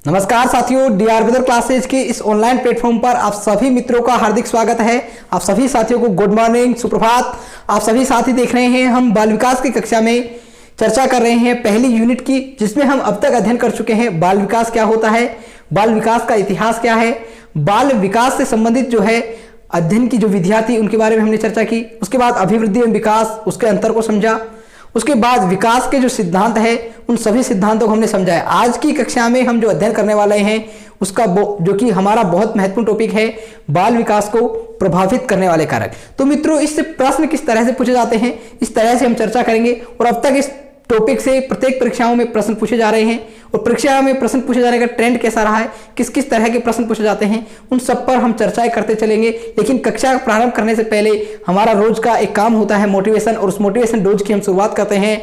नमस्कार साथियों, D R weather classes के इस ऑनलाइन प्लेटफॉर्म पर आप सभी मित्रों का हार्दिक स्वागत है। आप सभी साथियों को गुड मॉर्निंग, सुप्रभात। आप सभी साथी देख रहे हैं हम बाल विकास की कक्षा में चर्चा कर रहे हैं पहली यूनिट की, जिसमें हम अब तक अध्ययन कर चुके हैं बाल विकास क्या होता है, बाल विकास का इतिहास क्या है, बाल विकास से संबंधित जो है अध्ययन की जो विधियां थी उनके बारे में हमने चर्चा की। उसके बाद अभिवृद्धि एवं विकास, उसके अंतर को समझा। उसके बाद विकास के जो सिद्धांत है उन सभी सिद्धांतों को हमने समझाया। आज की कक्षा में हम जो अध्ययन करने वाले हैं उसका जो कि हमारा बहुत महत्वपूर्ण टॉपिक है, बाल विकास को प्रभावित करने वाले कारक। तो मित्रों, इससे प्रश्न किस तरह से पूछे जाते हैं इस तरह से हम चर्चा करेंगे। और अब तक इस टॉपिक से प्रत्येक परीक्षाओं में प्रश्न पूछे जा रहे हैं और परीक्षा में प्रश्न पूछे जाने का ट्रेंड कैसा रहा है, किस किस तरह के प्रश्न पूछे जाते हैं, उन सब पर हम चर्चाएं करते चलेंगे। लेकिन कक्षा प्रारंभ करने से पहले हमारा रोज का एक काम होता है मोटिवेशन, और उस मोटिवेशन रोज की हम शुरुआत करते हैं।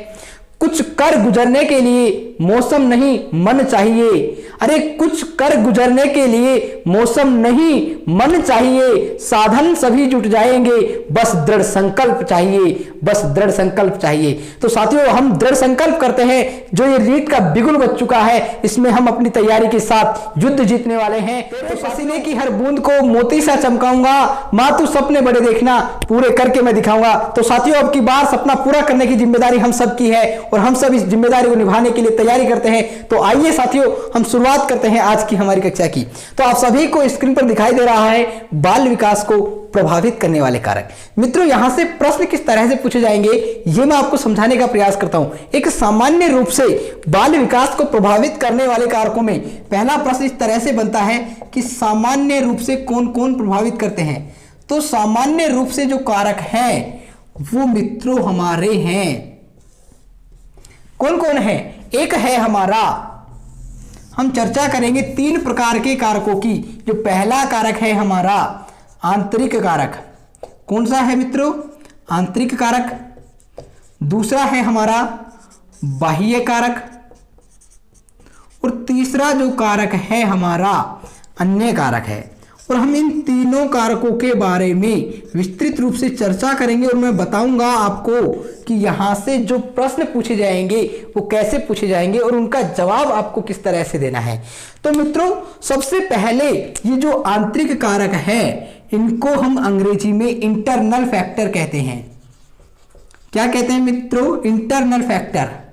कुछ कर गुजरने के लिए मौसम नहीं मन चाहिए। अरे कुछ कर गुजरने के लिए मौसम नहीं मन चाहिए, साधन सभी जुट जाएंगे, बस दृढ़ संकल्प चाहिए, बस दृढ़ संकल्प चाहिए। तो साथियों, हम दृढ़ संकल्प करते हैं। जो ये रीत का बिगुल बच चुका है, इसमें हम अपनी तैयारी के साथ युद्ध जीतने वाले हैं। तो पसीने की हर बूंद को मोती सा चमकाऊंगा, मां तू सपने बड़े देखना, पूरे करके मैं दिखाऊंगा। तो साथियों, अब की बार सपना पूरा करने की जिम्मेदारी हम सब की है और हम सब इस जिम्मेदारी को निभाने के लिए तैयारी करते हैं। तो आइए साथियों, हम शुरुआत करते हैं आज की हमारी कक्षा की। तो आप सभी को स्क्रीन पर दिखाई दे रहा है बाल विकास को प्रभावित करने वाले कारक। मित्रों, यहां से प्रश्न किस तरह से पूछे जाएंगे ये मैं आपको समझाने का प्रयास करता हूं। एक सामान्य रूप से बाल विकास को प्रभावित करने वाले कारकों में पहला प्रश्न इस तरह से बनता है कि सामान्य रूप से कौन कौन प्रभावित करते हैं। तो सामान्य रूप से जो कारक हैं वो मित्रों हमारे हैं, कौन कौन है? एक है हमारा, हम चर्चा करेंगे तीन प्रकार के कारकों की। जो पहला कारक है हमारा आंतरिक कारक। कौन सा है मित्रों? आंतरिक कारक। दूसरा है हमारा बाह्य कारक और तीसरा जो कारक है हमारा अन्य कारक है। और हम इन तीनों कारकों के बारे में विस्तृत रूप से चर्चा करेंगे और मैं बताऊंगा आपको कि यहां से जो प्रश्न पूछे जाएंगे वो कैसे पूछे जाएंगे और उनका जवाब आपको किस तरह से देना है। तो मित्रों, सबसे पहले ये जो आंतरिक कारक है इनको हम अंग्रेजी में इंटरनल फैक्टर कहते हैं। क्या कहते हैं मित्रों? Internal factor.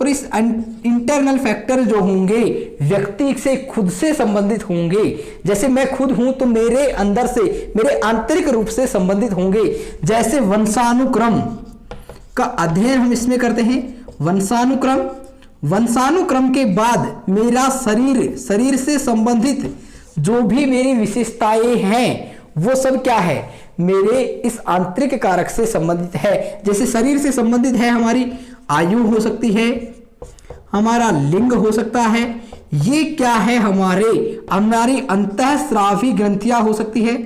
और इस इंटरनल फैक्टर जो होंगे व्यक्ति से खुद से संबंधित होंगे। जैसे मैं खुद हूं तो मेरे अंदर से, मेरे आंतरिक रूप से संबंधित होंगे। जैसे वंशानुक्रम का अध्ययन हम इसमें करते हैं, वंशानुक्रम। वंशानुक्रम के बाद मेरा शरीर से संबंधित जो भी मेरी विशेषताएं हैं वो सब क्या है? मेरे इस आंतरिक कारक से संबंधित है। जैसे शरीर से संबंधित है हमारी आयु हो सकती है, हमारा लिंग हो सकता है, ये क्या है हमारी अंतःस्रावी ग्रंथियां हो सकती है,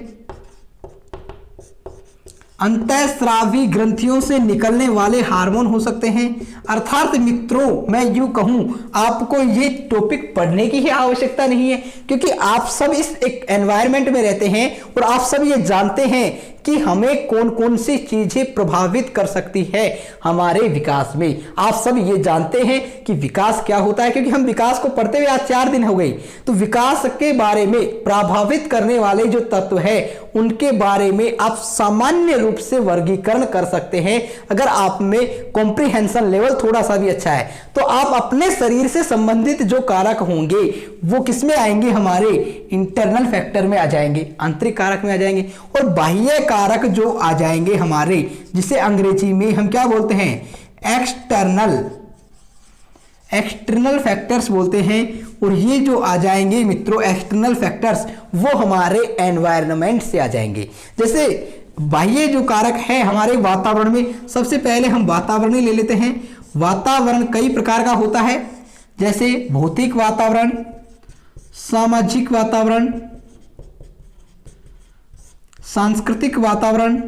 अंतःस्रावी ग्रंथियों से निकलने वाले हार्मोन हो सकते हैं। अर्थात मित्रों, मैं यूं कहूं, आपको ये टॉपिक पढ़ने की ही आवश्यकता नहीं है, क्योंकि आप सब इस एक एनवायरनमेंट में रहते हैं और आप सब ये जानते हैं कि हमें कौन कौन सी चीजें प्रभावित कर सकती है हमारे विकास में। आप सब ये जानते हैं कि विकास क्या होता है, क्योंकि हम विकास को पढ़ते हुए आज 4 दिन हो गए। तो विकास के बारे में प्रभावित करने वाले जो तत्व है उनके बारे में आप सामान्य रूप से वर्गीकरण कर सकते हैं। अगर आप में कॉम्प्रिहेंशन लेवल थोड़ा सा भी अच्छा है तो आप अपने शरीर से संबंधित जो कारक होंगे वो किस में आएंगे? हमारे इंटरनल फैक्टर में आ जाएंगे, आंतरिक कारक में आ जाएंगे। और बाह्य कारक जो आ जाएंगे हमारे, जिसे अंग्रेजी में हम क्या बोलते हैं? एक्सटर्नल फैक्टर्स बोलते हैं। और ये जो आ जाएंगे मित्रों एक्सटर्नल फैक्टर्स, वो हमारे एनवायरनमेंट से आ जाएंगे। जैसे बाह्य जो कारक है हमारे वातावरण में, सबसे पहले हम वातावरण ही ले लेते हैं। वातावरण कई प्रकार का होता है, जैसे भौतिक वातावरण, सामाजिक वातावरण, सांस्कृतिक वातावरण।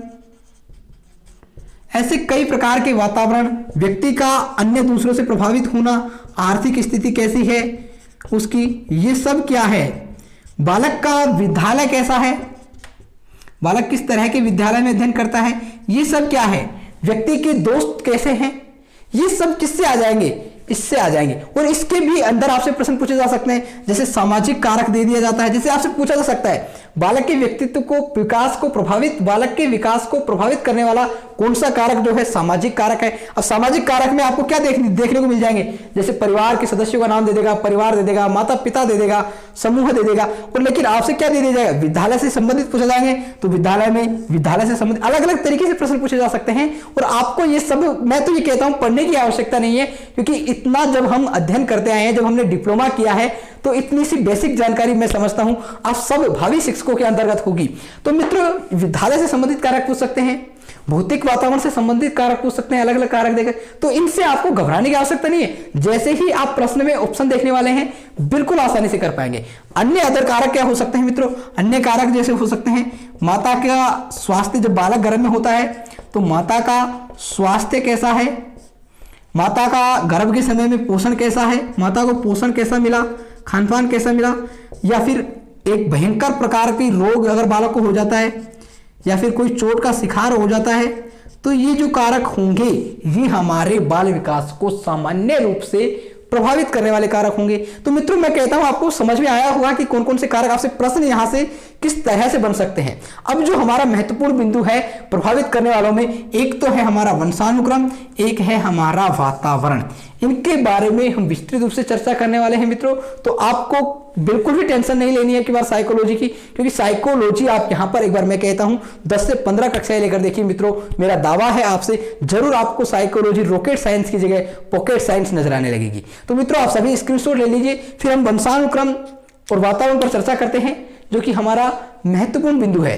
ऐसे कई प्रकार के वातावरण, व्यक्ति का अन्य दूसरों से प्रभावित होना, आर्थिक स्थिति कैसी है उसकी, ये सब क्या है? बालक का विद्यालय कैसा है, बालक किस तरह के विद्यालय में अध्ययन करता है, ये सब क्या है? व्यक्ति के दोस्त कैसे हैं, ये सब किससे आ जाएंगे? इससे आ जाएंगे। और इसके भी अंदर आपसे प्रश्न पूछे जा सकते हैं, जैसे सामाजिक कारक दे दिया जाता है, जैसे आपसे पूछा जा सकता है बालक के व्यक्तित्व को बालक के विकास को प्रभावित करने वाला कौन सा कारक जो है सामाजिक कारक है। अब सामाजिक कारक में आपको क्या देखने को मिल जाएंगे, जैसे परिवार के सदस्यों का नाम दे देगा, परिवार दे देगा, माता पिता दे देगा, समूह दे देगा। और लेकिन आपसे क्या दे दिया जाएगा, विद्यालय से संबंधित पूछे जाएंगे, तो विद्यालय से संबंधित अलग अलग तरीके से प्रश्न पूछे जा सकते हैं। और आपको ये सब, मैं तो ये कहता हूं पढ़ने की आवश्यकता नहीं है, क्योंकि इतना जब हम अध्ययन करते आए हैं, जब हमने डिप्लोमा किया है, तो इतनी सी बेसिक जानकारी मैं समझता हूं आप सब भावी शिक्षकों के अंतर्गत होगी। तो मित्रों, विद्यालय से संबंधित कारक पूछ सकते हैं, भौतिक वातावरण से संबंधित कारक पूछ सकते हैं, अलग अलग कारक देकर, तो इनसे आपको घबराने की आवश्यकता नहीं है। जैसे ही आप प्रश्न में ऑप्शन देखने वाले हैं, बिल्कुल आसानी से कर पाएंगे। अन्य अदर कारक क्या हो सकते हैं मित्रों, अन्य कारक जैसे हो सकते हैं माता का स्वास्थ्य, जब बालक गर्भ में होता है तो माता का स्वास्थ्य कैसा है, माता का गर्भ के समय में पोषण कैसा है, माता को पोषण कैसा मिला, खान पान कैसा मिला, या फिर एक भयंकर प्रकार की रोग अगर बालक को हो जाता है, या फिर कोई चोट का शिकार हो जाता है, तो ये जो कारक होंगे ये हमारे बाल विकास को सामान्य रूप से प्रभावित करने वाले कारक होंगे। तो मित्रों, मैं कहता हूं आपको समझ में आया होगा कि कौन कौन से कारक आपसे प्रश्न यहां से किस तरह से बन सकते हैं। अब जो हमारा महत्वपूर्ण बिंदु है प्रभावित करने वालों में, एक तो है हमारा वंशानुक्रम, एक है हमारा वातावरण। इनके बारे में हम विस्तृत रूप से चर्चा करने वाले हैं मित्रों। तो आपको बिल्कुल भी टेंशन नहीं लेनी है कि बार साइकोलॉजी की, क्योंकि साइकोलॉजी आप यहां पर एक बार मैं कहता हूं 10 से 15 कक्षाएं लेकर देखिए मित्रों, मेरा दावा है आपसे जरूर आपको साइकोलॉजी रॉकेट साइंस की जगह पॉकेट साइंस नजर आने लगेगी। तो मित्रों, आप सभी स्क्रीनशॉट ले लीजिए, फिर हम वंशानुक्रम और वातावरण पर चर्चा करते हैं, जो कि हमारा महत्वपूर्ण बिंदु है।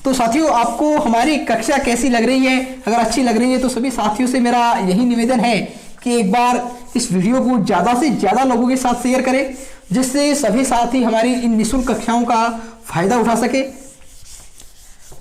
तो साथियों, आपको हमारी कक्षा कैसी लग रही है? अगर अच्छी लग रही है तो सभी साथियों से मेरा यही निवेदन है कि एक बार इस वीडियो को ज़्यादा से ज़्यादा लोगों के साथ शेयर करें, जिससे सभी साथी हमारी इन निःशुल्क कक्षाओं का फायदा उठा सके।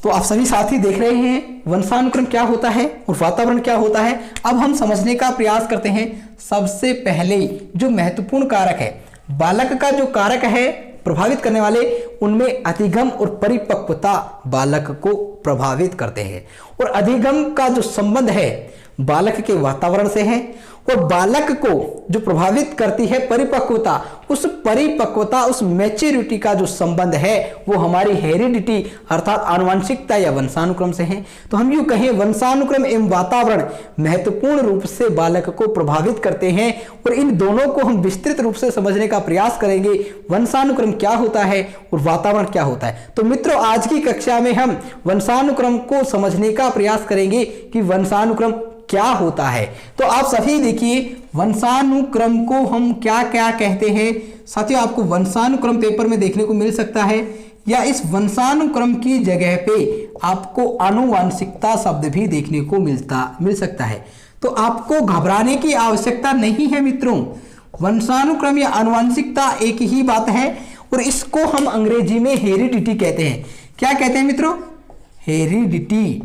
तो आप सभी साथी देख रहे हैं वंशानुक्रम क्या होता है और वातावरण क्या होता है। अब हम समझने का प्रयास करते हैं। सबसे पहले जो महत्वपूर्ण कारक है, बालक का जो कारक है प्रभावित करने वाले, उनमें अधिगम और परिपक्वता बालक को प्रभावित करते हैं। और अधिगम का जो संबंध है बालक के वातावरण से है, और बालक को जो प्रभावित करती है परिपक्वता, उस मैच्योरिटी का जो संबंध है वो हमारी हेरिडिटी अर्थात आनुवंशिकता या वंशानुक्रम से है। तो हम यूं कहें वंशानुक्रम एवं वातावरण महत्वपूर्ण रूप से बालक को प्रभावित करते हैं, और इन दोनों को हम विस्तृत रूप से समझने का प्रयास करेंगे। वंशानुक्रम क्या होता है और वातावरण क्या होता है। तो मित्रों, आज की कक्षा में हम वंशानुक्रम को समझने का प्रयास करेंगे कि वंशानुक्रम क्या होता है। तो आप सभी देखिए, वंशानुक्रम को हम क्या क्या कहते हैं। साथियों, आपको वंशानुक्रम पेपर में देखने को मिल सकता है, या इस वंशानुक्रम की जगह पे आपको आनुवंशिकता शब्द भी देखने को मिल सकता है। तो आपको घबराने की आवश्यकता नहीं है मित्रों। वंशानुक्रम या आनुवंशिकता एक ही बात है, और इसको हम अंग्रेजी में हेरिडिटी कहते हैं। क्या कहते हैं मित्रों? हेरिडिटी।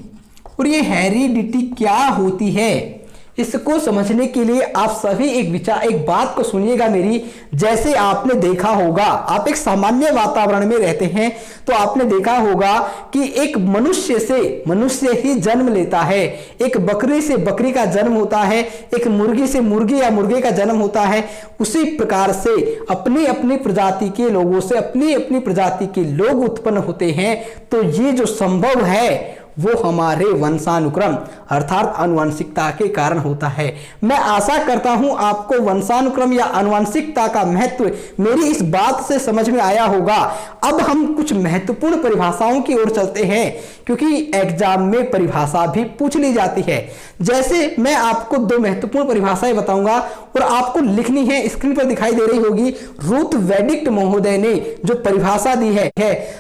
और ये हेरिडिटी क्या होती है, इसको समझने के लिए आप सभी एक बात को सुनिएगा मेरी। जैसे आपने देखा होगा, आप एक सामान्य वातावरण में रहते हैं, तो आपने देखा होगा कि एक मनुष्य ही जन्म लेता है, एक बकरी से बकरी का जन्म होता है, एक मुर्गी से मुर्गी या मुर्गे का जन्म होता है। उसी प्रकार से अपनी अपनी प्रजाति के लोगों से अपनी अपनी प्रजाति के लोग उत्पन्न होते हैं। तो ये जो संभव है वो हमारे वंशानुक्रम अर्थात आनुवंशिकता के कारण होता है। मैं आशा करता हूं आपको वंशानुक्रम या आनुवंशिकता का महत्व मेरी इस बात से समझ में आया होगा। अब हम कुछ महत्वपूर्ण परिभाषाओं की ओर चलते हैं, क्योंकि एग्जाम में परिभाषा भी पूछ ली जाती है। जैसे मैं आपको 2 महत्वपूर्ण परिभाषाएं बताऊंगा और आपको लिखनी है, स्क्रीन पर दिखाई दे रही होगी। रूथ वेडिक्ट महोदय ने जो परिभाषा दी है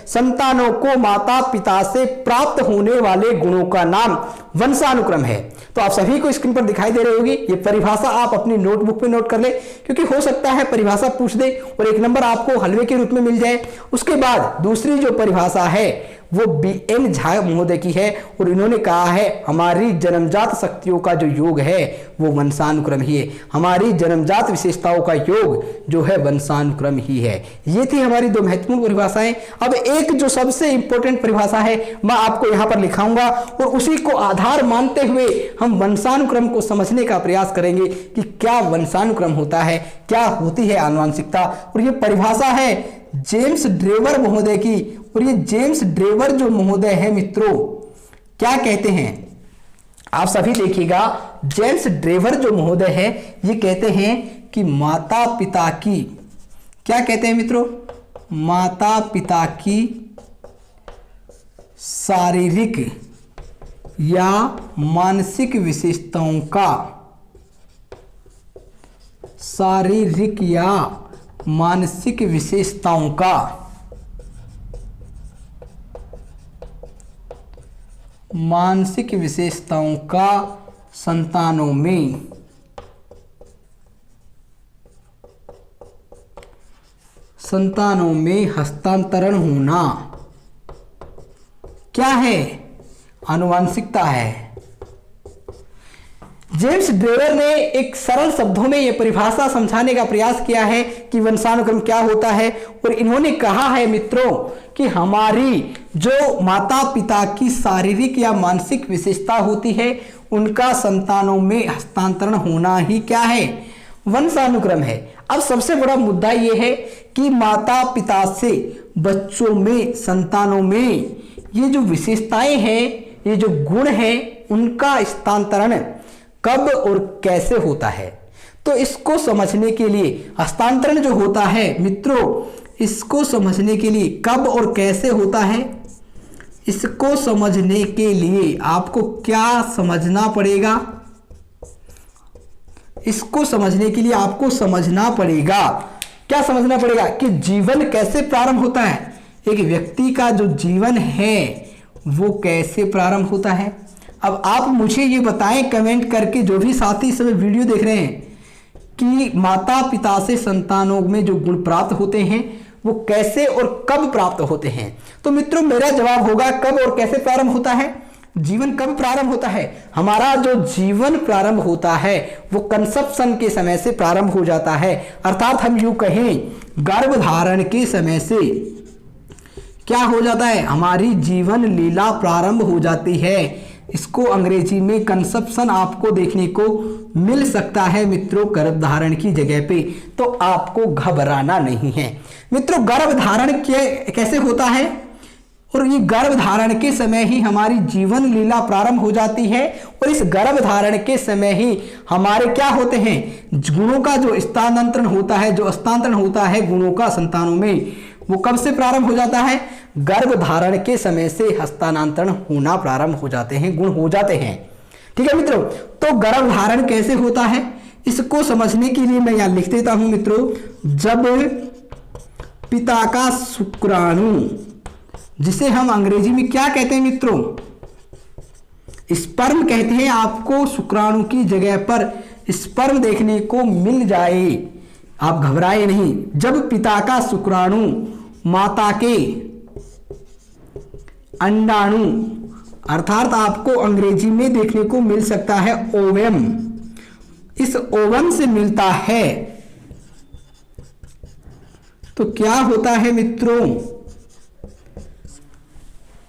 संतानों को माता पिता से प्राप्त होने वाले गुणों का नाम वंशानुक्रम है। तो आप सभी को स्क्रीन पर दिखाई दे रही होगी। ये परिभाषा आप अपनी नोटबुक पे नोट कर ले, क्योंकि हो सकता है परिभाषा पूछ दे और 1 नंबर आपको हलवे के रूप में मिल जाए। उसके बाद दूसरी जो परिभाषा है वो BN झा महोदय की है, और इन्होंने कहा है हमारी जन्मजात शक्तियों का जो योग है वो वंशानुक्रम ही है। हमारी जन्मजात विशेषताओं का योग जो है वंशानुक्रम ही है। ये थी हमारी 2 महत्वपूर्ण परिभाषाएं। अब एक जो सबसे इंपॉर्टेंट परिभाषा है मैं आपको यहां पर लिखाऊंगा, और उसी को आधार आधार मानते हुए हम वंशानुक्रम को समझने का प्रयास करेंगे कि क्या वंशानुक्रम होता है, क्या होती है आनुवंशिकता। और ये परिभाषा है जेम्स ड्रेवर महोदय की। और ये जेम्स ड्रेवर जो महोदय है मित्रों, क्या कहते हैं आप सभी देखिएगा, जेम्स ड्रेवर जो महोदय है ये कहते हैं कि माता पिता की, क्या कहते हैं मित्रों, माता पिता की शारीरिक या मानसिक विशेषताओं का, शारीरिक या मानसिक विशेषताओं का संतानों में हस्तांतरण होना क्या है, आनुवंशिकता है। जेम्स ड्रेवर ने एक सरल शब्दों में यह परिभाषा समझाने का प्रयास किया है कि वंशानुक्रम क्या होता है। और इन्होंने कहा है मित्रों कि हमारी जो माता पिता की शारीरिक या मानसिक विशेषता होती है उनका संतानों में हस्तांतरण होना ही क्या है, वंशानुक्रम है। अब सबसे बड़ा मुद्दा यह है कि माता पिता से बच्चों में, संतानों में ये जो विशेषताएं हैं, ये जो गुण हैं, उनका हस्तांतरण कब और कैसे होता है। तो इसको समझने के लिए हस्तांतरण जो होता है मित्रों, इसको समझने के लिए कब और कैसे होता है, इसको समझने के लिए आपको क्या समझना पड़ेगा, इसको समझने के लिए आपको समझना पड़ेगा, क्या समझना पड़ेगा कि जीवन कैसे प्रारंभ होता है, एक व्यक्ति का जो जीवन है वो कैसे प्रारंभ होता है। अब आप मुझे ये बताएं कमेंट करके, जो भी साथी इस समय वीडियो देख रहे हैं, कि माता पिता से संतानों में जो गुण प्राप्त होते हैं वो कैसे और कब प्राप्त होते हैं। तो मित्रों मेरा जवाब होगा कब और कैसे प्रारंभ होता है। जीवन कब प्रारंभ होता है, हमारा जो जीवन प्रारंभ होता है वो कंसेप्शन के समय से प्रारंभ हो जाता है, अर्थात हम यूं कहें गर्भधारण के समय से क्या हो जाता है, हमारी जीवन लीला प्रारंभ हो जाती है। इसको अंग्रेजी में कंसेप्शन आपको देखने को मिल सकता है मित्रों गर्भधारण की जगह पे, तो आपको घबराना नहीं है। मित्रों गर्भधारण कैसे होता है, और ये गर्भधारण के समय ही हमारी जीवन लीला प्रारंभ हो जाती है। और इस गर्भधारण के समय ही हमारे क्या होते हैं, गुणों का जो स्थानांतरण होता है, जो हस्तांतरण होता है गुणों का संतानों में, वो कब से प्रारंभ हो जाता है, गर्भधारण के समय से हस्तांतरण होना प्रारंभ हो जाते हैं, गुण हो जाते हैं। ठीक है मित्रों, तो गर्भधारण कैसे होता है इसको समझने के लिए मैं यहां लिख देता हूं मित्रों, जब पिता का शुक्राणु, जिसे हम अंग्रेजी में क्या कहते हैं मित्रों, स्पर्म कहते हैं, आपको शुक्राणु की जगह पर स्पर्म देखने को मिल जाए, आप घबराए नहीं। जब पिता का शुक्राणु माता के अंडाणु, अर्थात आपको अंग्रेजी में देखने को मिल सकता है ओवम, इस ओवम से मिलता है तो क्या होता है मित्रों,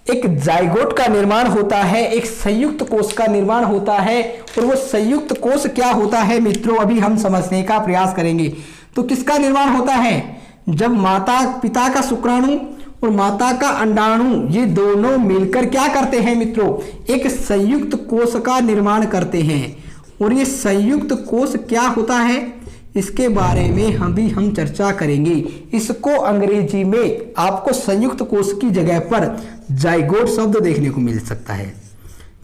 एक जाइगोट का निर्माण होता है, एक संयुक्त कोष का निर्माण होता है। और वो संयुक्त कोष क्या होता है मित्रों, अभी हम समझने का प्रयास करेंगे। तो किसका निर्माण होता है, जब माता पिता का शुक्राणु और माता का अंडाणु ये दोनों मिलकर क्या करते हैं मित्रों, एक संयुक्त कोष का निर्माण करते हैं। और ये संयुक्त कोष क्या होता है इसके बारे में हम चर्चा करेंगे। इसको अंग्रेजी में आपको संयुक्त कोष की जगह पर जाइगोट शब्द देखने को मिल सकता है।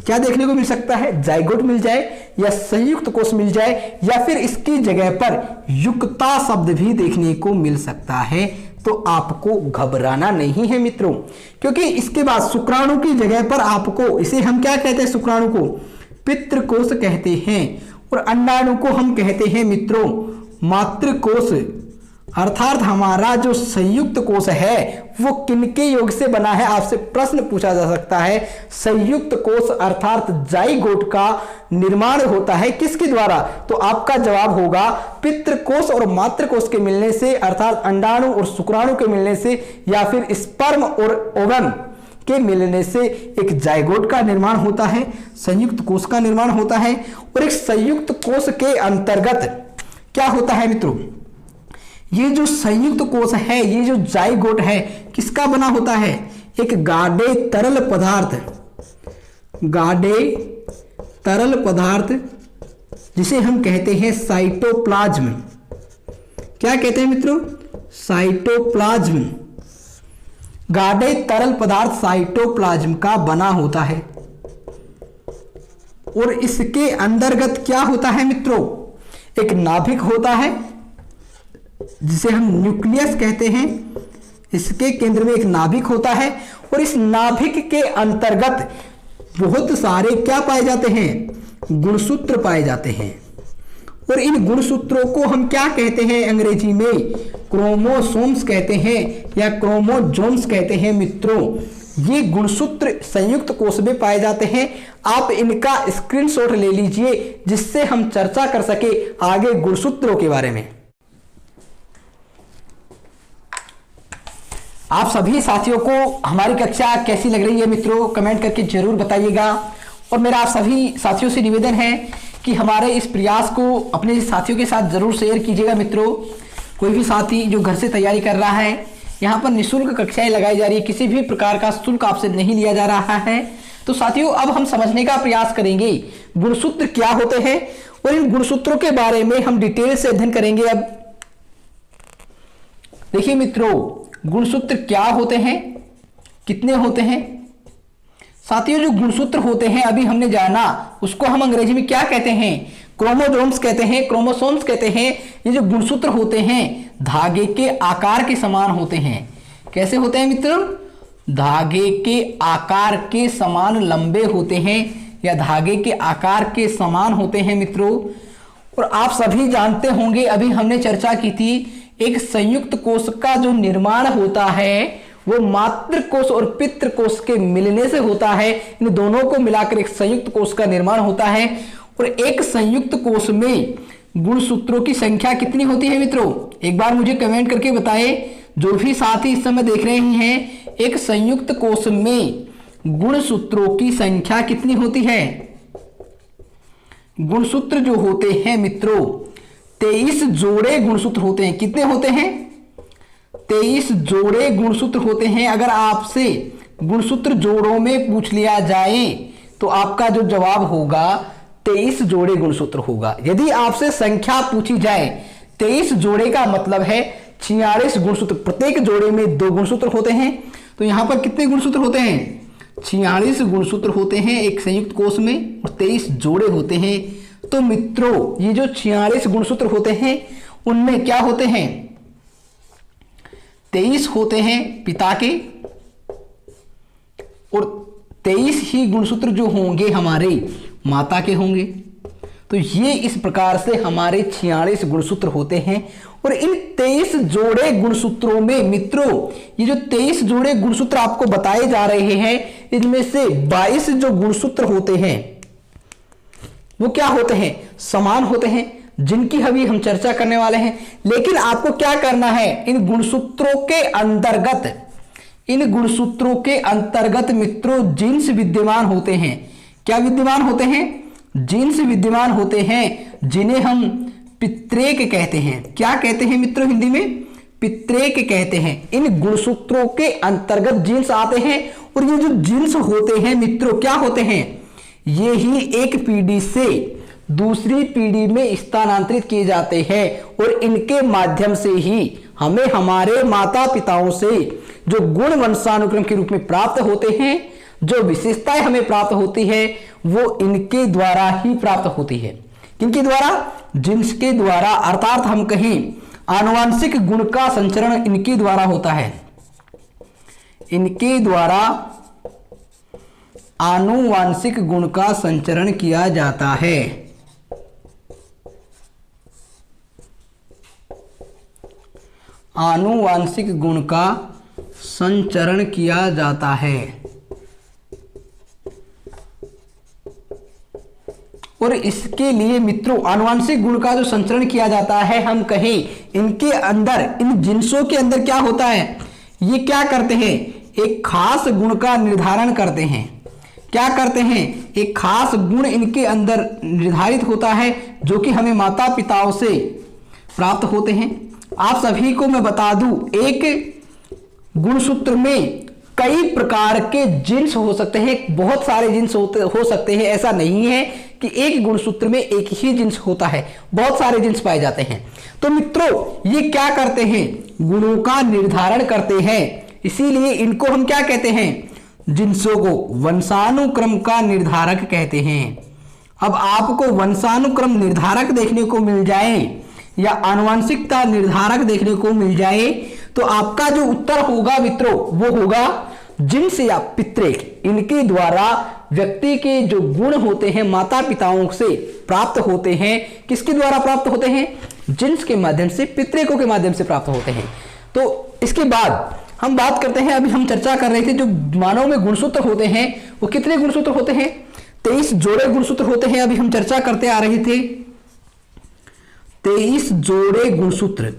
क्या देखने को मिल सकता है, जाइगोट मिल जाए या संयुक्त कोष मिल जाए, या फिर इसकी जगह पर युक्ता शब्द भी देखने को मिल सकता है। तो आपको घबराना नहीं है मित्रों, क्योंकि इसके बाद शुक्राणु की जगह पर आपको, इसे हम क्या कहते हैं, शुक्राणु को पितृकोष कहते हैं, और अंडाणु को हम कहते हैं मित्रों मातृकोष। अर्थात हमारा जो संयुक्त कोष है वो किनके योग से बना है, आपसे प्रश्न पूछा जा सकता है। संयुक्त कोष अर्थात जाइगोट का निर्माण होता है किसके द्वारा, तो आपका जवाब होगा पितृकोष और मातृकोष के मिलने से, अर्थात अंडाणु और शुक्राणु के मिलने से, या फिर स्पर्म और ओवम के मिलने से एक जाइगोट का निर्माण होता है, संयुक्त कोष का निर्माण होता है। और एक संयुक्त कोष के अंतर्गत क्या होता है मित्रों, ये जो संयुक्त कोष है, ये जो जाइगोट है, किसका बना होता है, एक गाढ़े तरल पदार्थ, गाढ़े तरल पदार्थ जिसे हम कहते हैं साइटोप्लाज्म। क्या कहते हैं मित्रों, साइटोप्लाज्म। गाढ़े तरल पदार्थ साइटोप्लाज्म का बना होता है। और इसके अंतर्गत क्या होता है मित्रों, एक नाभिक होता है जिसे हम न्यूक्लियस कहते हैं। इसके केंद्र में एक नाभिक होता है और इस नाभिक के अंतर्गत बहुत सारे क्या पाए जाते हैं, गुणसूत्र पाए जाते हैं। और इन गुणसूत्रों को हम क्या कहते हैं, अंग्रेजी में क्रोमोसोम्स कहते हैं या क्रोमोजोम्स कहते हैं मित्रों। ये गुणसूत्र संयुक्त कोष में पाए जाते हैं। आप इनका स्क्रीनशॉट ले लीजिए जिससे हम चर्चा कर सके आगे गुणसूत्रों के बारे में। आप सभी साथियों को हमारी कक्षा कैसी लग रही है मित्रों, कमेंट करके जरूर बताइएगा। और मेरा आप सभी साथियों से निवेदन है कि हमारे इस प्रयास को अपने साथियों के साथ जरूर शेयर कीजिएगा मित्रों। कोई भी साथी जो घर से तैयारी कर रहा है, यहाँ पर निःशुल्क कक्षाएं लगाई जा रही है, किसी भी प्रकार का शुल्क आपसे नहीं लिया जा रहा है। तो साथियों अब हम समझने का प्रयास करेंगे गुणसूत्र क्या होते हैं और इन गुणसूत्रों के बारे में हम डिटेल से अध्ययन करेंगे। अब देखिए मित्रों, गुणसूत्र क्या होते हैं, कितने होते हैं। साथियों जो गुणसूत्र होते हैं अभी हमने जाना, उसको हम अंग्रेजी में क्या कहते हैं, क्रोमोसोम्स कहते हैं, क्रोमोसोम्स कहते हैं। ये जो गुणसूत्र होते हैं धागे के आकार के समान होते हैं। कैसे होते हैं मित्रों, धागे के आकार के समान लंबे होते हैं या धागे के आकार के समान होते हैं मित्रों। और आप सभी जानते होंगे, अभी हमने चर्चा की थी, एक संयुक्त कोष का जो निर्माण होता है वो मातृ कोष और पितृ कोष के मिलने से होता है। इन दोनों को मिलाकर एक संयुक्त कोष का निर्माण होता है। और एक संयुक्त कोष में गुणसूत्रों की संख्या कितनी होती है मित्रों, एक बार मुझे कमेंट करके बताएं। जो भी साथी इस समय देख रहे हैं, एक संयुक्त कोष में गुणसूत्रों की संख्या कितनी होती है। गुणसूत्र जो होते हैं मित्रों 23 जोड़े गुणसूत्र होते हैं। कितने होते हैं, 23 जोड़े गुणसूत्र होते हैं। अगर आपसे गुणसूत्र जोड़ों में पूछ लिया जाए तो आपका जो जवाब होगा 23 जोड़े गुणसूत्र होगा। यदि आपसे संख्या पूछी जाए 23 जोड़े का मतलब है 46 गुणसूत्र, प्रत्येक जोड़े में 2 गुणसूत्र होते हैं। तो यहां पर कितने गुणसूत्र होते हैं, 46 गुणसूत्र होते हैं एक संयुक्त कोष में और 23 जोड़े होते हैं। तो मित्रों ये जो 46 गुणसूत्र होते हैं उनमें क्या होते हैं, 23 होते हैं पिता के और 23 ही गुणसूत्र जो होंगे हमारे माता के होंगे। तो ये इस प्रकार से हमारे 46 गुणसूत्र होते हैं। और इन 23 जोड़े गुणसूत्रों में मित्रों, ये जो 23 जोड़े गुणसूत्र आपको बताए जा रहे हैं, इनमें से 22 जो गुणसूत्र होते हैं वो क्या होते हैं, समान होते हैं, जिनकी अभी हम चर्चा करने वाले हैं। लेकिन आपको क्या करना है, इन गुणसूत्रों के अंतर्गत मित्रों जीन्स विद्यमान होते हैं। क्या विद्यमान होते हैं, जीन्स विद्यमान होते हैं, जिन्हें हम पित्रेक कहते हैं। क्या कहते हैं मित्रों, हिंदी में पित्रेक कहते हैं। इन गुणसूत्रों के अंतर्गत जीन्स आते हैं और ये जो जीन्स होते हैं मित्रों क्या होते हैं, ये ही एक पीढ़ी से दूसरी पीढ़ी में स्थानांतरित किए जाते हैं। और इनके माध्यम से ही हमें हमारे माता पिताओं से जो गुण वंशानुक्रम के रूप में प्राप्त होते हैं, जो विशेषताएं हमें प्राप्त होती है, वो इनके द्वारा ही प्राप्त होती है। किनके द्वारा, जीन्स के द्वारा। अर्थात हम कहें आनुवांशिक गुण का संचरण इनके द्वारा होता है। इनके द्वारा आनुवांशिक गुण का संचरण किया जाता है। आनुवांशिक गुण का संचरण किया जाता है। और इसके लिए मित्रों आनुवांशिक गुण का जो संचरण किया जाता है, हम कहें इनके अंदर, इन जिन्सों के अंदर क्या होता है, ये क्या करते हैं, एक खास गुण का निर्धारण करते हैं। क्या करते हैं? एक खास गुण इनके अंदर निर्धारित होता है जो कि हमें माता पिताओं से प्राप्त होते हैं। आप सभी को मैं बता दूं, एक गुणसूत्र में कई प्रकार के जिन्स हो सकते हैं, बहुत सारे जिन्स हो सकते हैं। ऐसा नहीं है कि एक गुणसूत्र में एक ही जिन्स होता है, बहुत सारे जिन्स पाए जाते हैं। तो मित्रों, ये क्या करते हैं? गुणों का निर्धारण करते हैं। इसीलिए इनको हम क्या कहते हैं? जिन्सों को वंशानुक्रम का निर्धारक कहते हैं। अब आपको वंशानुक्रम निर्धारक देखने को मिल जाए या आनुवंशिकता निर्धारक देखने को मिल जाए तो आपका जो उत्तर होगा मित्रों वो होगा जिन्स या पितृक। इनके द्वारा व्यक्ति के जो गुण होते हैं माता पिताओं से प्राप्त होते हैं। किसके द्वारा प्राप्त होते हैं? जिन्स के माध्यम से, पितृकों के माध्यम से प्राप्त होते हैं। तो इसके बाद हम बात करते हैं, अभी हम चर्चा कर रहे थे जो मानव में गुणसूत्र होते हैं वो कितने गुणसूत्र होते हैं? 23 जोड़े गुणसूत्र होते हैं। अभी हम चर्चा करते आ रहे थे 23 जोड़े गुणसूत्र,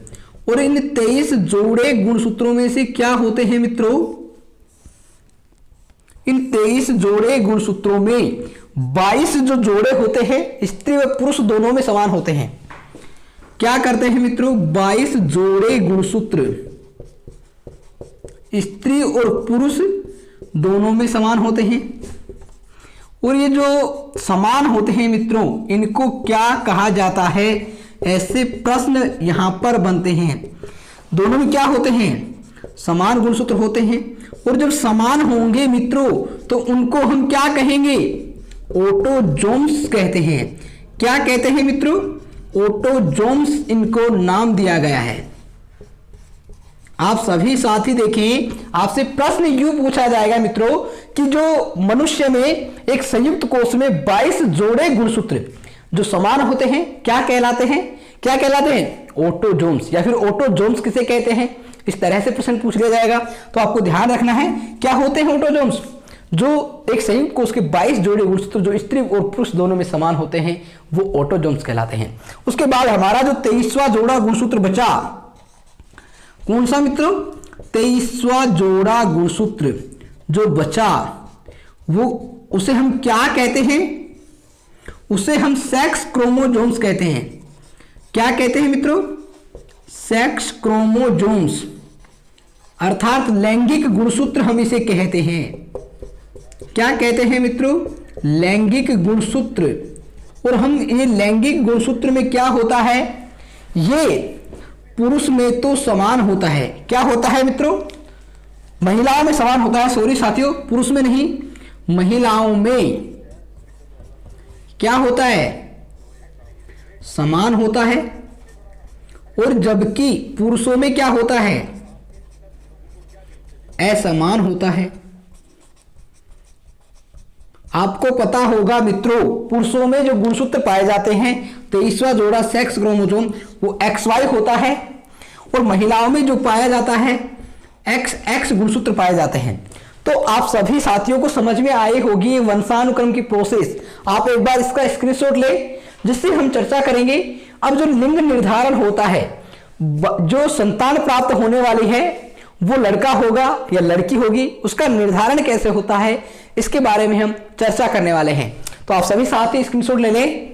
और इन 23 जोड़े गुणसूत्रों में से क्या होते हैं मित्रों? इन 23 जोड़े गुणसूत्रों में 22 जो जोड़े होते हैं स्त्री व पुरुष दोनों में समान होते हैं। क्या करते हैं मित्रों? 22 जोड़े गुणसूत्र स्त्री और पुरुष दोनों में समान होते हैं। और ये जो समान होते हैं मित्रों, इनको क्या कहा जाता है? ऐसे प्रश्न यहां पर बनते हैं। दोनों में क्या होते हैं? समान गुणसूत्र होते हैं। और जब समान होंगे मित्रों तो उनको हम क्या कहेंगे? ऑटोजोम्स कहते हैं। क्या कहते हैं मित्रों? ऑटोजोम्स इनको नाम दिया गया है। आप सभी साथी देखें, आपसे प्रश्न यूं पूछा जाएगा मित्रों कि जो मनुष्य में एक संयुक्त कोष में 22 जोड़े गुणसूत्र जो समान होते हैं क्या कहलाते हैं? क्या कहलाते हैं? ऑटोजोम्स, या फिर ऑटोजोम्स किसे कहते हैं? इस तरह से प्रश्न पूछ लिया जाएगा। तो आपको ध्यान रखना है क्या होते हैं ऑटोजोम्स? जो एक संयुक्त कोष के 22 जोड़े गुणसूत्र जो स्त्री और पुरुष दोनों में समान होते हैं वो ऑटोजोम्स कहलाते हैं। उसके बाद हमारा जो 23वां जोड़ा गुणसूत्र बचा, कौन सा मित्रों? 23वां जोड़ा गुणसूत्र जो बचा वो उसे हम क्या कहते हैं? उसे हम सेक्स क्रोमोजोम्स कहते हैं। क्या कहते हैं मित्रों? सेक्स क्रोमोजोम्स, अर्थात लैंगिक गुणसूत्र हम इसे कहते हैं। क्या कहते हैं मित्रों? लैंगिक गुणसूत्र। और हम ये लैंगिक गुणसूत्र में क्या होता है? ये पुरुष में तो समान होता है। क्या होता है मित्रों? महिलाओं में समान होता है, सॉरी साथियों, पुरुष में नहीं, महिलाओं में क्या होता है? समान होता है। और जबकि पुरुषों में क्या होता है? असमान होता है। आपको पता होगा मित्रों, पुरुषों में जो गुणसूत्र पाए जाते हैं 23वां जोड़ा सेक्स क्रोमोसोम वो XY होता है, और महिलाओं में जो पाया जाता है XX गुणसूत्र पाए जाते हैं। तो आप सभी साथियों को समझ में आई होगी वंशानुक्रम की प्रोसेस। आप एक बार इसका स्क्रीनशॉट ले जिससे हम चर्चा करेंगे। अब जो लिंग निर्धारण होता है, जो संतान प्राप्त होने वाली है वो लड़का होगा या लड़की होगी, उसका निर्धारण कैसे होता है इसके बारे में हम चर्चा करने वाले हैं। तो आप सभी साथी स्क्रीनशॉट ले लें।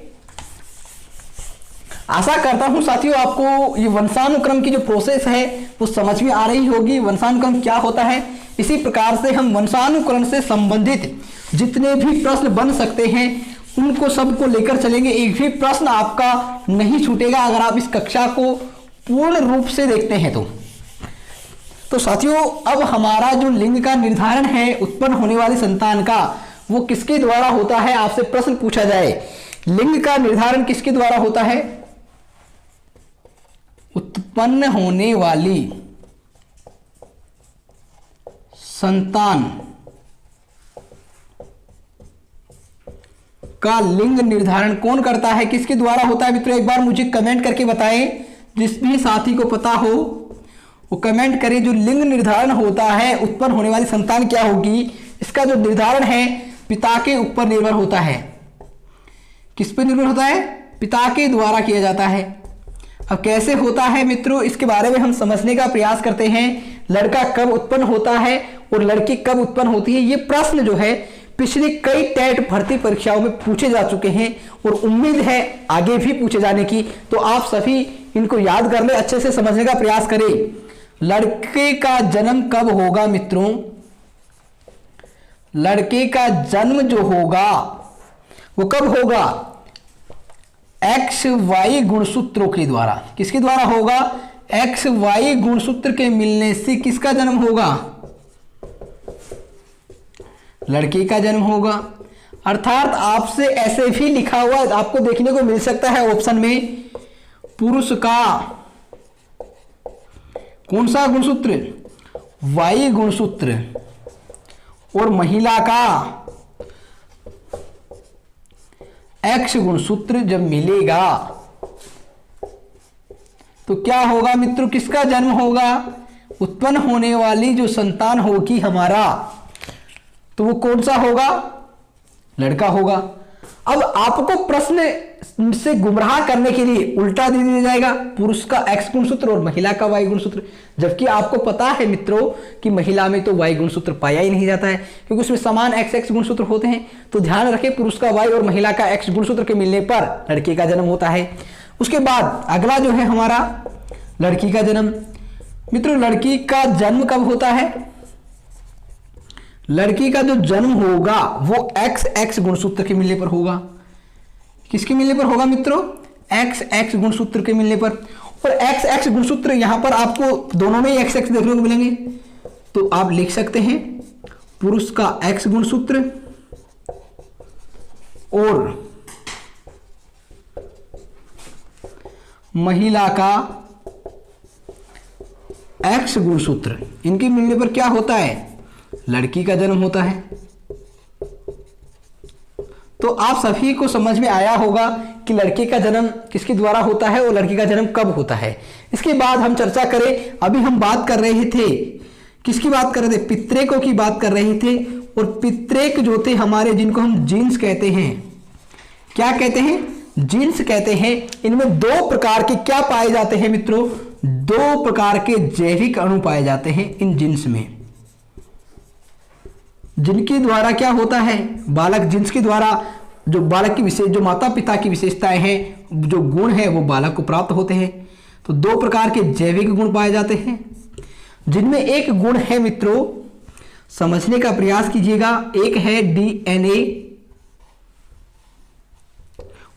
आशा करता हूं साथियों आपको ये वंशानुक्रम की जो प्रोसेस है वो समझ में आ रही होगी। वंशानुक्रम क्या होता है, इसी प्रकार से हम वंशानुक्रम से संबंधित जितने भी प्रश्न बन सकते हैं उनको सबको लेकर चलेंगे। एक भी प्रश्न आपका नहीं छूटेगा अगर आप इस कक्षा को पूर्ण रूप से देखते हैं तो साथियों, अब हमारा जो लिंग का निर्धारण है उत्पन्न होने वाली संतान का वो किसके द्वारा होता है? आपसे प्रश्न पूछा जाए लिंग का निर्धारण किसके द्वारा होता है? उत्पन्न होने वाली संतान का लिंग निर्धारण कौन करता है, किसके द्वारा होता है मित्रों? एक बार मुझे कमेंट करके बताएं। जिस भी साथी को पता हो वो कमेंट करें। जो लिंग निर्धारण होता है उत्पन्न होने वाली संतान क्या होगी, इसका जो निर्धारण है पिता के ऊपर निर्भर होता है। किस पर निर्भर होता है? पिता के द्वारा किया जाता है। अब कैसे होता है मित्रों, इसके बारे में हम समझने का प्रयास करते हैं। लड़का कब उत्पन्न होता है और लड़की कब उत्पन्न होती है, ये प्रश्न जो है पिछले कई टेट भर्ती परीक्षाओं में पूछे जा चुके हैं और उम्मीद है आगे भी पूछे जाने की। तो आप सभी इनको याद कर ले, अच्छे से समझने का प्रयास करें। लड़के का जन्म कब होगा मित्रों? लड़के का जन्म जो होगा वो कब होगा? XY गुणसूत्रों के द्वारा। किसके द्वारा होगा? XY गुणसूत्र के मिलने से किसका जन्म होगा? लड़के का जन्म होगा। अर्थात आपसे ऐसे भी लिखा हुआ आपको देखने को मिल सकता है ऑप्शन में, पुरुष का कौन सा गुणसूत्र? Y गुणसूत्र, और महिला का X गुणसूत्र जब मिलेगा तो क्या होगा मित्रों? किसका जन्म होगा? उत्पन्न होने वाली जो संतान होगी हमारा, तो वो कौन सा होगा? लड़का होगा। अब आपको प्रश्न से गुमराह करने के लिए उल्टा दे दिया जाएगा, पुरुष का X गुणसूत्र और महिला का Y गुणसूत्र, जबकि आपको पता है मित्रों कि महिला में तो Y गुणसूत्र पाया ही नहीं जाता है, क्योंकि उसमें समान XX गुणसूत्र होते हैं। तो ध्यान रखें, पुरुष का Y और महिला का X गुणसूत्र के मिलने पर लड़के का जन्म होता है। उसके बाद अगला जो है हमारा लड़की का जन्म। मित्रों, लड़की का जन्म कब होता है? लड़की का जो जन्म होगा वो XX गुणसूत्र के मिलने पर होगा। किसके मिलने पर होगा मित्रों? XX गुणसूत्र के मिलने पर। और XX गुणसूत्र यहां पर आपको दोनों में ही XX देखने को मिलेंगे, तो आप लिख सकते हैं पुरुष का X गुणसूत्र और महिला का X गुणसूत्र, इनके मिलने पर क्या होता है? लड़की का जन्म होता है। तो आप सभी को समझ में आया होगा कि लड़के का जन्म किसके द्वारा होता है और लड़की का जन्म कब होता है। इसके बाद हम चर्चा करें, अभी हम बात कर रहे थे, किसकी बात कर रहे थे? पितृकों की बात कर रहे थे। और पितृक जो थे हमारे, जिनको हम जीन्स कहते हैं, क्या कहते हैं? जीन्स कहते हैं। इनमें दो प्रकार के क्या पाए जाते हैं मित्रों? दो प्रकार के जैविक अणु पाए जाते हैं इन जीन्स में, जिनके द्वारा क्या होता है? बालक जीन्स के द्वारा जो बालक की विशेष, जो माता पिता की विशेषताएं हैं, जो गुण है वो बालक को प्राप्त होते हैं। तो दो प्रकार के जैविक गुण पाए जाते हैं, जिनमें एक गुण है मित्रों, समझने का प्रयास कीजिएगा, एक है DNA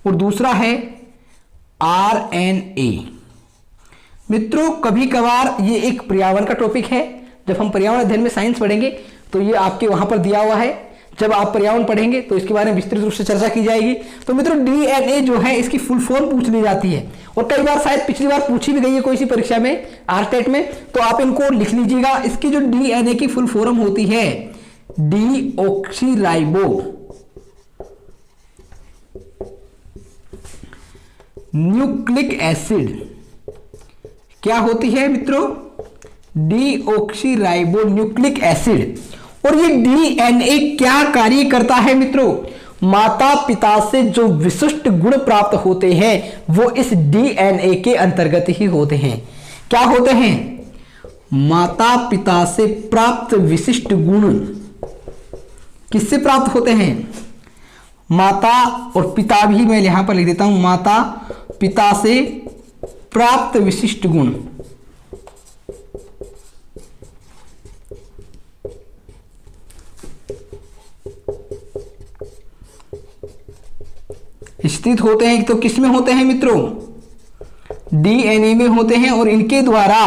और दूसरा है RNA। मित्रों, कभी कभार ये एक पर्यावरण का टॉपिक है, जब हम पर्यावरण अध्ययन में साइंस पढ़ेंगे तो ये आपके वहां पर दिया हुआ है। जब आप पर्यावरण पढ़ेंगे तो इसके बारे में विस्तृत रूप से चर्चा की जाएगी। तो मित्रों, DNA जो है इसकी फुल फॉर्म पूछ ली जाती है और कई बार शायद पिछली बार पूछी भी गई है कोई सी परीक्षा में, आरटेट में, तो आप इनको लिख लीजिएगा। इसकी जो DNA की फुल फॉर्म होती है डीऑक्सीराइबो न्यूक्लिक एसिड। क्या होती है मित्रों? Deoxyribo nucleic acid. और ये DNA क्या कार्य करता है मित्रों? माता पिता से जो विशिष्ट गुण प्राप्त होते हैं वो इस DNA के अंतर्गत ही होते हैं। क्या होते हैं? माता पिता से प्राप्त विशिष्ट गुण किससे प्राप्त होते हैं? माता और पिता भी मैं यहां पर लिख देता हूं, माता पिता से प्राप्त विशिष्ट गुण। स्थित होते हैं, तो किस में होते हैं मित्रों? DNA में होते हैं। और इनके द्वारा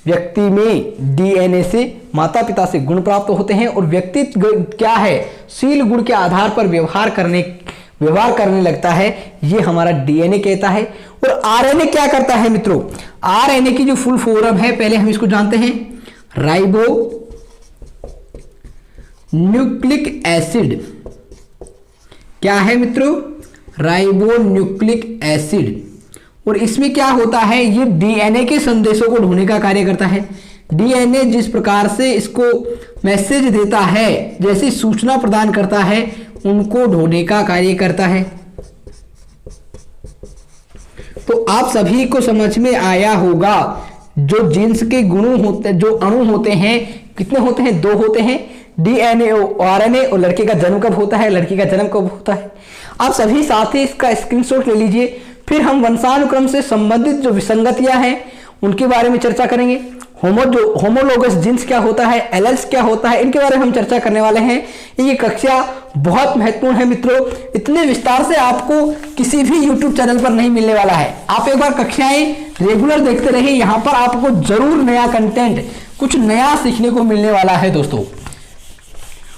व्यक्ति में DNA से माता पिता से गुण प्राप्त होते हैं और व्यक्ति क्या है? शील गुण के आधार पर व्यवहार करने लगता है, ये हमारा DNA कहता है। और RNA क्या करता है मित्रों? RNA की जो फुल फॉर्म है, पहले हम इसको जानते हैं, राइबो न्यूक्लिक एसिड। क्या है मित्रों? Ribo nucleic acid. और इसमें क्या होता है? ये DNA के संदेशों को ढोने का कार्य करता है। DNA जिस प्रकार से इसको मैसेज देता है, जैसी सूचना प्रदान करता है, उनको ढोने का कार्य करता है। तो आप सभी को समझ में आया होगा जो जीन्स के गुण होते, जो अणु होते हैं, कितने होते हैं? 2 होते हैं, DNA और RNA। और लड़के का जन्म कब होता है, लड़की का जन्म कब होता है। आप सभी साथी इसका स्क्रीनशॉट ले लीजिए। फिर हम वंशानुक्रम से संबंधित जो विसंगतियां हैं उनके बारे में चर्चा करेंगे। होमोलोगस जीन्स क्या होता है, एलेल्स क्या होता है, इनके बारे में हम चर्चा करने वाले हैं। ये कक्षा बहुत महत्वपूर्ण है मित्रों, इतने विस्तार से आपको किसी भी YouTube चैनल पर नहीं मिलने वाला है। आप एक बार कक्षाएं रेगुलर देखते रहिए, यहाँ पर आपको जरूर नया कंटेंट, कुछ नया सीखने को मिलने वाला है। दोस्तों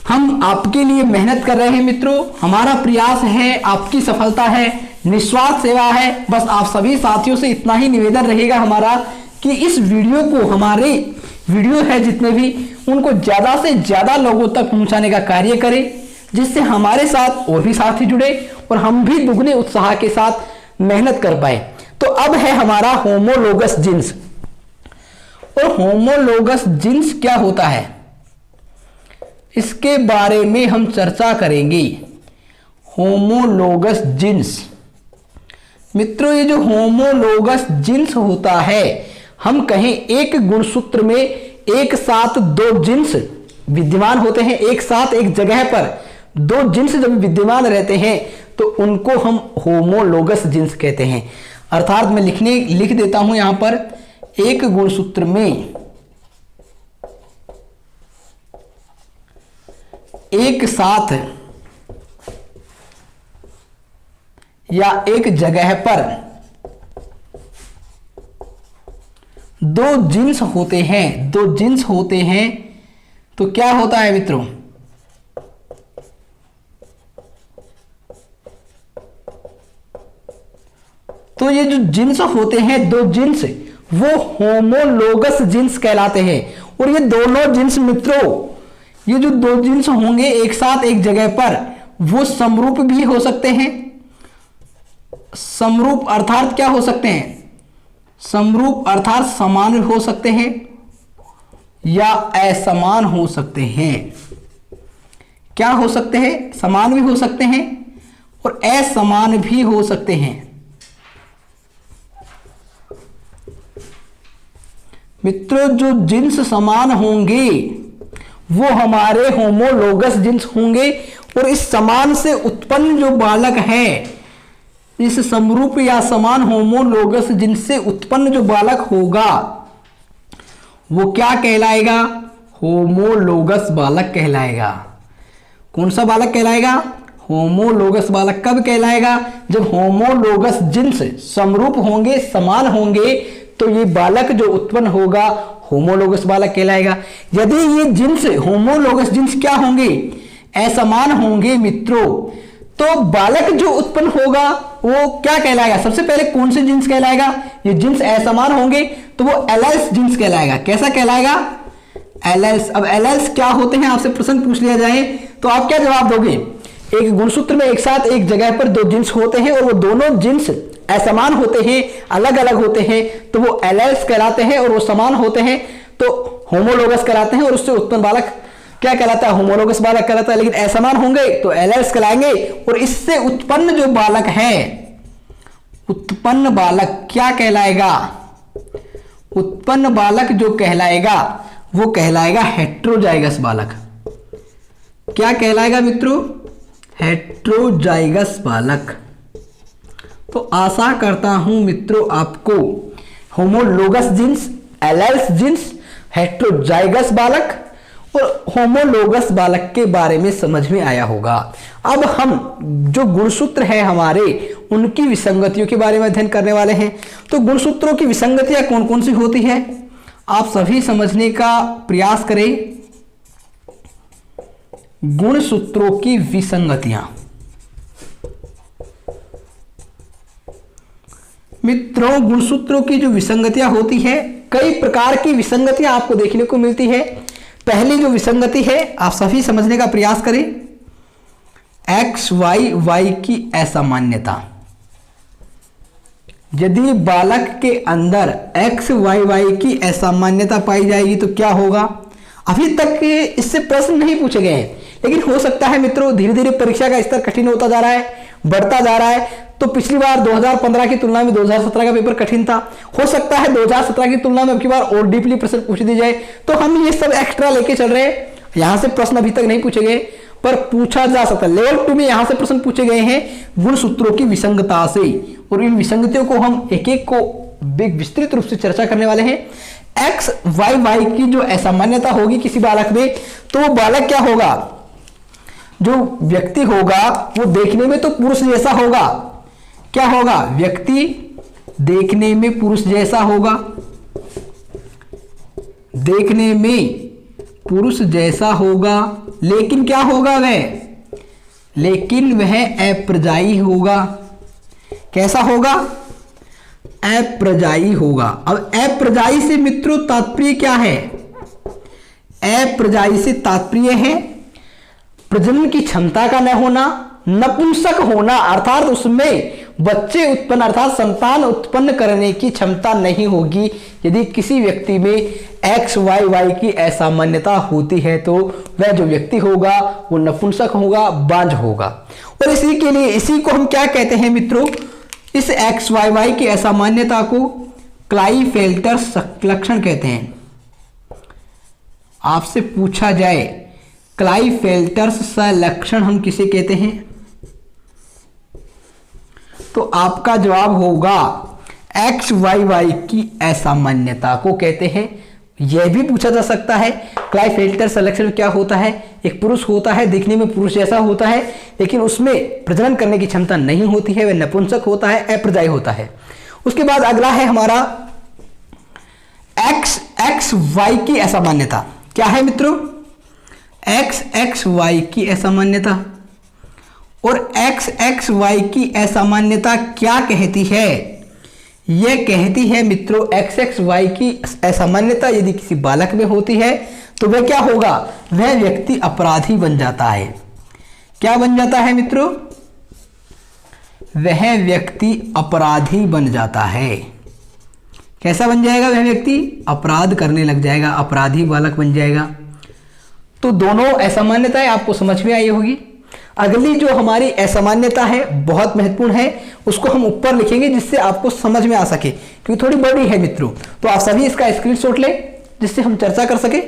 हम आपके लिए मेहनत कर रहे हैं मित्रों, हमारा प्रयास है, आपकी सफलता है, निस्वार्थ सेवा है। बस आप सभी साथियों से इतना ही निवेदन रहेगा हमारा कि इस वीडियो को, हमारे वीडियो है जितने भी, उनको ज्यादा से ज्यादा लोगों तक पहुंचाने का कार्य करें, जिससे हमारे साथ और भी साथी जुड़े और हम भी दुगने उत्साह के साथ मेहनत कर पाए। तो अब है हमारा होमोलोगस जीन्स। और होमोलोगस जीन्स क्या होता है, इसके बारे में हम चर्चा करेंगे। होमोलोगस जीन्स मित्रों, ये जो होमोलोगस जीन्स होता है, हम कहें एक गुणसूत्र में एक साथ 2 जीन्स विद्यमान होते हैं, एक साथ एक जगह पर 2 जीन्स जब विद्यमान रहते हैं तो उनको हम होमोलोगस जीन्स कहते हैं। अर्थात मैं लिख देता हूं यहां पर, एक गुणसूत्र में एक साथ या एक जगह पर 2 जीन्स होते हैं, 2 जीन्स होते हैं, तो क्या होता है मित्रों, तो ये जो जीन्स होते हैं 2 जीन्स, वो होमोलोगस जीन्स कहलाते हैं। और ये दोनों जीन्स मित्रों, ये जो 2 जीन्स होंगे एक साथ एक जगह पर, वो समरूप भी हो सकते हैं। समरूप अर्थात क्या हो सकते हैं, समरूप अर्थात समान हो सकते हैं या असमान हो सकते हैं। क्या हो सकते हैं, समान भी हो सकते हैं और असमान भी हो सकते हैं। मित्रों जो जीन्स समान होंगे वो हमारे होमोलोगस जीन्स होंगे, और इस समान से उत्पन्न जो बालक है, इस समरूप या समान होमोलोगस जीन्स से उत्पन्न जो बालक होगा वो क्या कहलाएगा, होमोलोगस बालक कहलाएगा। कौन सा बालक कहलाएगा, होमोलोगस बालक। कब कहलाएगा, जब होमोलोगस जीन्स समरूप होंगे, समान होंगे, तो ये बालक जो उत्पन्न होगा होमोलोगस बालक कहलाएगा। यदि ये जीन्स, होमोलोगस जीन्स क्या होंगे, असमान होंगे मित्रों, तो बालक जो उत्पन्न होगा वो क्या कहलाएगा, सबसे पहले कौन से जीन्स कहलाएगा, ये जीन्स असमान होंगे तो वो एलेल्स जीन्स कहलाएगा। कैसा कहलाएगा, एलेल्स। अब एलेल्स क्या होते हैं, आपसे प्रश्न पूछ लिया जाए तो आप क्या जवाब दोगे, एक गुणसूत्र में एक साथ एक जगह पर 2 जीन्स होते हैं और वो दोनों जीन्स असमान होते हैं, अलग अलग होते हैं, तो वो एलेल्स कहलाते हैं, और वो समान होते हैं तो होमोलोगस कहलाते हैं, और उससे उत्पन्न बालक क्या कहलाता है, होमोलोगस बालक कहलाता है। लेकिन असमान होंगे तो एलेल्स कहलाएंगे, और इससे उत्पन्न जो बालक है, उत्पन्न बालक क्या कहलाएगा, उत्पन्न बालक जो कहलाएगा वो कहलाएगा हेट्रोजाइगस बालक। क्या कहलाएगा मित्रों, हेट्रोजाइगस बालक। तो आशा करता हूं मित्रों आपको homologous jeans, alleles jeans, heterozygous बालक और होमोलोगस बालक के बारे में समझ में आया होगा। अब हम जो गुणसूत्र है हमारे, उनकी विसंगतियों के बारे में अध्ययन करने वाले हैं। तो गुणसूत्रों की विसंगतियां कौन कौन सी होती है, आप सभी समझने का प्रयास करें। गुणसूत्रों की विसंगतियां मित्रों, गुणसूत्रों की जो विसंगतियां होती है, कई प्रकार की विसंगतियां आपको देखने को मिलती है। पहली जो विसंगति है, आप सभी समझने का प्रयास करें, एक्स वाई वाई की असामान्यता। यदि बालक के अंदर एक्स वाई वाई की असामान्यता पाई जाएगी तो क्या होगा। अभी तक इससे प्रश्न नहीं पूछे गए हैं, लेकिन हो सकता है मित्रों धीरे धीरे परीक्षा का स्तर कठिन होता जा रहा है बढ़ता जा रहा है। तो पिछली बार 2015 की तुलना में 2017 का पेपर कठिन था, हो सकता है 2017 की तुलना में अब की बार और डीपली प्रश्न पूछ दिए जाए। तो हम ये सब एक्स्ट्रा लेके चल रहे हैं। यहां से प्रश्न अभी तक नहीं पूछे गए पर पूछा जा सकता है। लेवल 2 में यहां से प्रश्न पूछे गए हैं गुण सूत्रों की विसंगता से, और इन विसंगतियों को हम एक एक को विस्तृत रूप से चर्चा करने वाले हैं। एक्स वाई वाई की जो असामान्यता होगी किसी बालक में, तो वो बालक क्या होगा, जो व्यक्ति होगा वो देखने में तो पुरुष जैसा होगा। क्या होगा, व्यक्ति देखने में पुरुष जैसा होगा, देखने में पुरुष जैसा होगा, लेकिन क्या होगा वह, लेकिन वह अप्रजाई होगा। कैसा होगा, अप्रजाई होगा। अब अप्रजाई से मित्रों तात्पर्य क्या है, अप्रजाई से तात्पर्य है प्रजनन की क्षमता का न होना, नपुंसक होना, अर्थात उसमें बच्चे उत्पन्न अर्थात संतान उत्पन्न करने की क्षमता नहीं होगी। यदि किसी व्यक्ति में एक्स वाई वाई की असामान्यता होती है तो वह जो व्यक्ति होगा वो नपुंसक होगा, बांझ होगा। और इसी के लिए इसी को हम क्या कहते हैं मित्रों, इस एक्स वाई वाई की असामान्यता को क्लाइफेल्टर लक्षण कहते हैं। आपसे पूछा जाए क्लाइफेल्टर्स लक्षण हम किसे कहते हैं, तो आपका जवाब होगा एक्स वाई वाई की असामान्यता को कहते हैं। यह भी पूछा जा सकता है क्लाइफेल्टर लक्षण क्या होता है, एक पुरुष होता है, दिखने में पुरुष जैसा होता है, लेकिन उसमें प्रजनन करने की क्षमता नहीं होती है, वह नपुंसक होता है, अप्रजाई होता है। उसके बाद अगला है हमारा एक्स एक्स वाई की असामान्यता। क्या है मित्रों, एक्स एक्स वाई की असामान्यता। और एक्स एक्स वाई की असामान्यता क्या कहती है, यह कहती है मित्रों एक्स एक्स वाई की असामान्यता यदि किसी बालक में होती है तो वह क्या होगा, वह व्यक्ति अपराधी बन जाता है। क्या बन जाता है मित्रों, वह व्यक्ति अपराधी बन जाता है। कैसा बन जाएगा, वह व्यक्ति अपराध करने लग जाएगा, अपराधी बालक बन जाएगा। तो दोनों असामान्यताएं आपको समझ में आई होगी। अगली जो हमारी असामान्यता है बहुत महत्वपूर्ण है, उसको हम ऊपर लिखेंगे जिससे आपको समझ में आ सके, क्योंकि थोड़ी बड़ी है मित्रों। तो आप सभी इसका स्क्रीनशॉट लें जिससे हम चर्चा कर सके।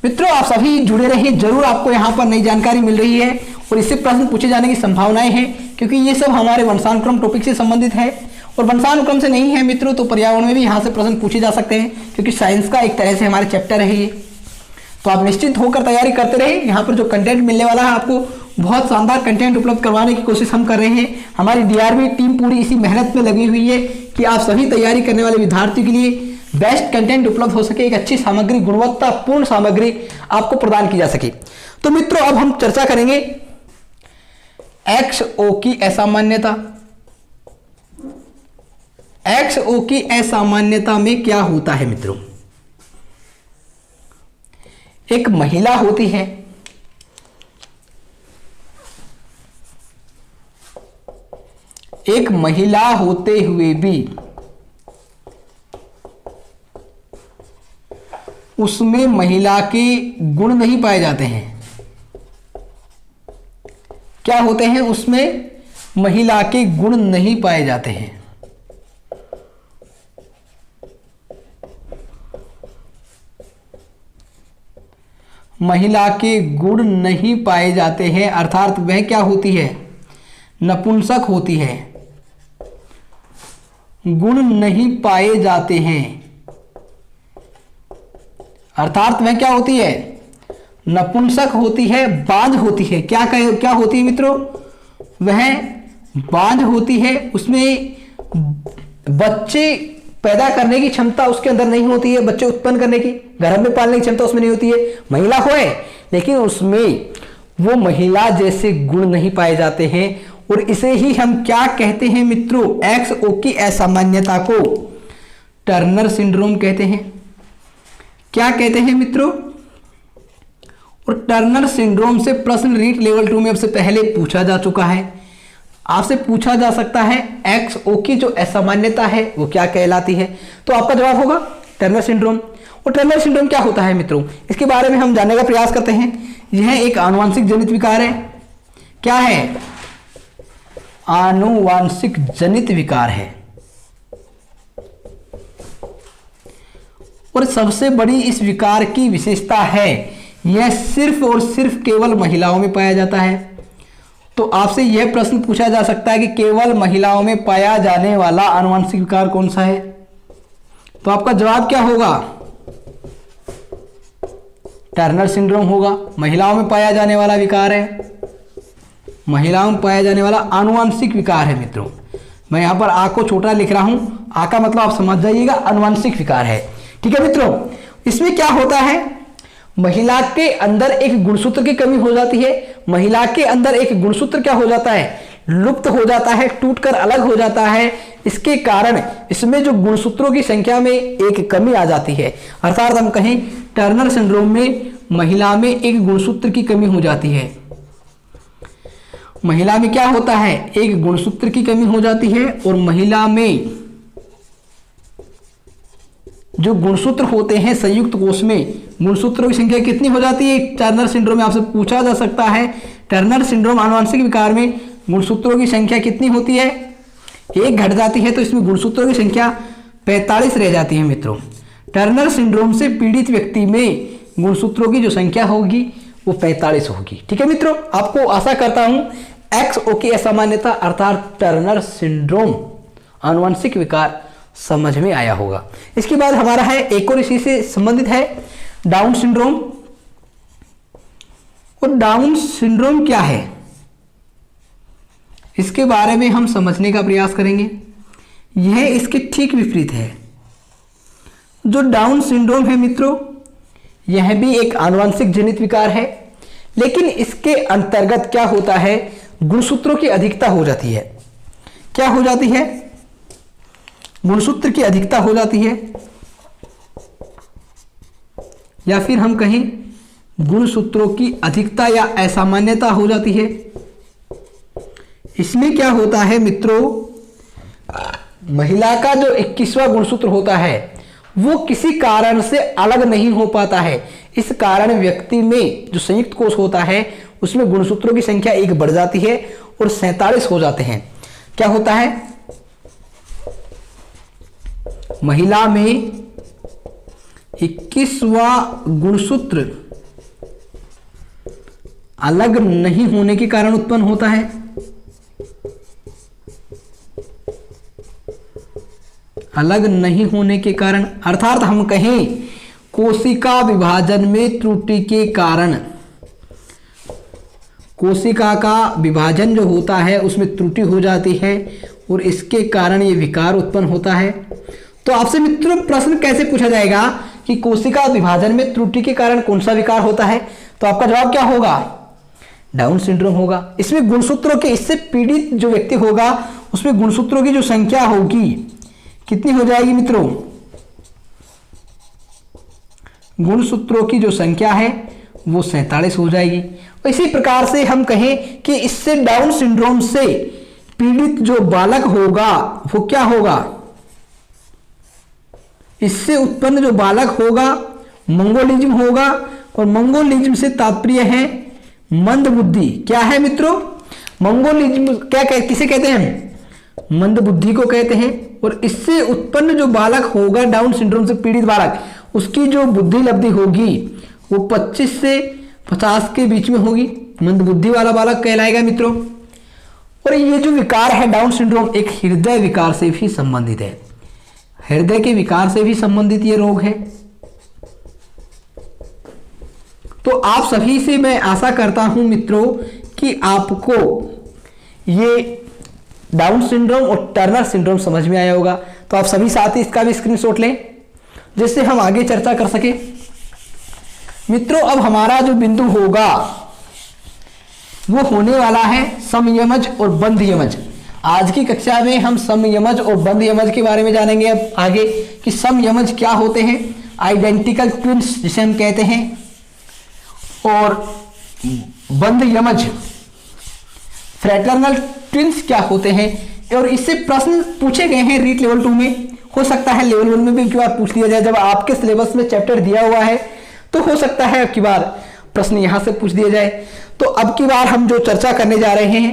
मित्रों आप सभी जुड़े रहिए, जरूर आपको यहां पर नई जानकारी मिल रही है और इससे प्रश्न पूछे जाने की संभावनाएं हैं, क्योंकि ये सब हमारे वंशानुक्रम टॉपिक से संबंधित है। और वंशानुक्रम से नहीं है मित्रों तो पर्यावरण में भी यहां से प्रश्न पूछे जा सकते हैं, क्योंकि साइंस का एक तरह से हमारे चैप्टर है ये। तो आप निश्चित होकर तैयारी करते रहिए। यहाँ पर जो कंटेंट मिलने वाला है आपको बहुत शानदार कंटेंट उपलब्ध करवाने की कोशिश हम कर रहे हैं। हमारी डीआरबी टीम पूरी इसी मेहनत में लगी हुई है कि आप सभी तैयारी करने वाले विद्यार्थियों के लिए बेस्ट कंटेंट उपलब्ध हो सके, एक अच्छी सामग्री, गुणवत्तापूर्ण सामग्री आपको प्रदान की जा सके। तो मित्रों अब हम चर्चा करेंगे एक्स ओ की असामान्यता। एक्स ओ की असामान्यता में क्या होता है मित्रों, एक महिला होती है, एक महिला होते हुए भी उसमें महिला के गुण नहीं पाए जाते हैं। क्या होते हैं, उसमें महिला के गुण नहीं पाए जाते हैं। महिला के गुण नहीं पाए जाते हैं अर्थात वह क्या होती है, नपुंसक होती है, गुण नहीं पाए जाते हैं अर्थात वह क्या होती है, नपुंसक होती है, बांझ होती है। क्या होती है मित्रों, वह बांझ होती है, उसमें बच्चे पैदा करने की क्षमता उसके अंदर नहीं होती है, बच्चे उत्पन्न करने की, गर्भ में पालने की क्षमता उसमें नहीं होती है। महिला होए लेकिन उसमें वो महिला जैसे गुण नहीं पाए जाते हैं, और इसे ही हम क्या कहते हैं मित्रों, एक्स ओ की असामान्यता को टर्नर सिंड्रोम कहते हैं। क्या कहते हैं मित्रों, और टर्नर सिंड्रोम से प्रश्न रीट लेवल 2 में अब से पहले पूछा जा चुका है। आपसे पूछा जा सकता है एक्स ओ की जो असामान्यता है वो क्या कहलाती है, तो आपका जवाब होगा टर्नर सिंड्रोम। और टर्नर सिंड्रोम क्या होता है मित्रों, इसके बारे में हम जानने का प्रयास करते हैं। यह एक आनुवांशिक जनित विकार है। क्या है? आनुवांशिक जनित विकार है। और सबसे बड़ी इस विकार की विशेषता है, यह सिर्फ और सिर्फ केवल महिलाओं में पाया जाता है। तो आपसे यह प्रश्न पूछा जा सकता है कि केवल महिलाओं में पाया जाने वाला आनुवांशिक विकार कौन सा है? तो आपका जवाब क्या होगा? टर्नर सिंड्रोम होगा। महिलाओं में पाया जाने वाला विकार है, महिलाओं में पाया जाने वाला आनुवांशिक विकार है मित्रों। मैं यहां पर आ को छोटा लिख रहा हूं, आ का मतलब आप समझ जाइएगा, आनुवांशिक विकार है। ठीक है मित्रों, इसमें क्या होता है, महिला के अंदर एक गुणसूत्र की कमी हो जाती है। महिला के अंदर एक गुणसूत्र क्या हो जाता है? लुप्त हो जाता है, टूटकर अलग हो जाता है। इसके कारण इसमें जो गुणसूत्रों की संख्या में एक कमी आ जाती है। अर्थात हम कहें टर्नर सिंड्रोम में महिला में एक गुणसूत्र की कमी हो जाती है। महिला में क्या होता है? एक गुणसूत्र की कमी हो जाती है। और महिला में जो गुणसूत्र होते हैं संयुक्त कोष में, गुणसूत्रों की संख्या कितनी हो जाती है? टर्नर सिंड्रोम में आपसे पूछा जा सकता है। टर्नर सिंड्रोम आनुवांशिक विकार में गुणसूत्रों की संख्या कितनी होती है? एक घट जाती है, तो इसमें गुणसूत्रों की संख्या 45 रह जाती है मित्रों। टर्नर सिंड्रोम से पीड़ित व्यक्ति में गुणसूत्रों की जो संख्या होगी वो 45 होगी। ठीक है मित्रों, आपको आशा करता हूं XO की असामान्यता अर्थात टर्नर सिंड्रोम आनुवांशिक विकार समझ में आया होगा। इसके बाद हमारा है एक और इसी से संबंधित है डाउन सिंड्रोम। और डाउन सिंड्रोम क्या है, इसके बारे में हम समझने का प्रयास करेंगे। यह इसके ठीक विपरीत है। जो डाउन सिंड्रोम है मित्रों, यह भी एक आनुवांशिक जनित विकार है, लेकिन इसके अंतर्गत क्या होता है, गुणसूत्रों की अधिकता हो जाती है। क्या हो जाती है? गुणसूत्र की अधिकता हो जाती है, या फिर हम कहें गुणसूत्रों की अधिकता या असामान्यता हो जाती है। इसमें क्या होता है मित्रों, महिला का जो 21वां गुणसूत्र होता है वो किसी कारण से अलग नहीं हो पाता है। इस कारण व्यक्ति में जो संयुक्त कोष होता है उसमें गुणसूत्रों की संख्या एक बढ़ जाती है और 47 हो जाते हैं। क्या होता है, महिला में 21वां गुणसूत्र अलग नहीं होने के कारण उत्पन्न होता है। अलग नहीं होने के कारण अर्थात हम कहें कोशिका विभाजन में त्रुटि के कारण, कोशिका का विभाजन जो होता है उसमें त्रुटि हो जाती है और इसके कारण ये विकार उत्पन्न होता है। तो आपसे मित्रों प्रश्न कैसे पूछा जाएगा कि कोशिका विभाजन में त्रुटि के कारण कौन सा विकार होता है, तो आपका जवाब क्या होगा? डाउन सिंड्रोम होगा। इसमें गुणसूत्रों के, इससे पीड़ित जो व्यक्ति होगा उसमें गुणसूत्रों की जो संख्या होगी कितनी हो जाएगी मित्रों? गुणसूत्रों की जो संख्या है वो 47 हो जाएगी। इसी प्रकार से हम कहें कि इससे डाउन सिंड्रोम से पीड़ित जो बालक होगा वो क्या होगा, इससे उत्पन्न जो बालक होगा मंगोलिज्म होगा। और मंगोलिज्म से तात्पर्य है मंद बुद्धि। क्या है मित्रों? मंगोलिज्म किसे कहते हैं? मंद बुद्धि को कहते हैं। और इससे उत्पन्न जो बालक होगा डाउन सिंड्रोम से पीड़ित बालक, उसकी जो बुद्धि लब्धि होगी वो 25 से 50 के बीच में होगी। मंद बुद्धि वाला बालक कहलाएगा मित्रों। और ये जो विकार है डाउन सिंड्रोम एक हृदय विकार से भी संबंधित है। हृदय के विकार से भी संबंधित ये रोग है। तो आप सभी से मैं आशा करता हूं मित्रों कि आपको ये डाउन सिंड्रोम और टर्नर सिंड्रोम समझ में आया होगा। तो आप सभी साथी इसका भी स्क्रीनशॉट लें जिससे हम आगे चर्चा कर सके। मित्रों अब हमारा जो बिंदु होगा वो होने वाला है समयमज और बंध यमज। आज की कक्षा में हम समयमज और बंध यमज के बारे में जानेंगे। अब आगे कि समयमज क्या होते हैं, आइडेंटिकल ट्विंस जिसे हम कहते हैं, और बंध यमज फ्रैटर्नल ट्विंस क्या होते हैं। और इससे प्रश्न पूछे गए हैं रीट लेवल 2 में हो सकता है लेवल 1 में भी एक बार पूछ लिया जाए, जब आपके सिलेबस में चैप्टर दिया हुआ है तो हो सकता है अब की बार प्रश्न यहां से पूछ दिया जाए। तो अब की बार हम जो चर्चा करने जा रहे हैं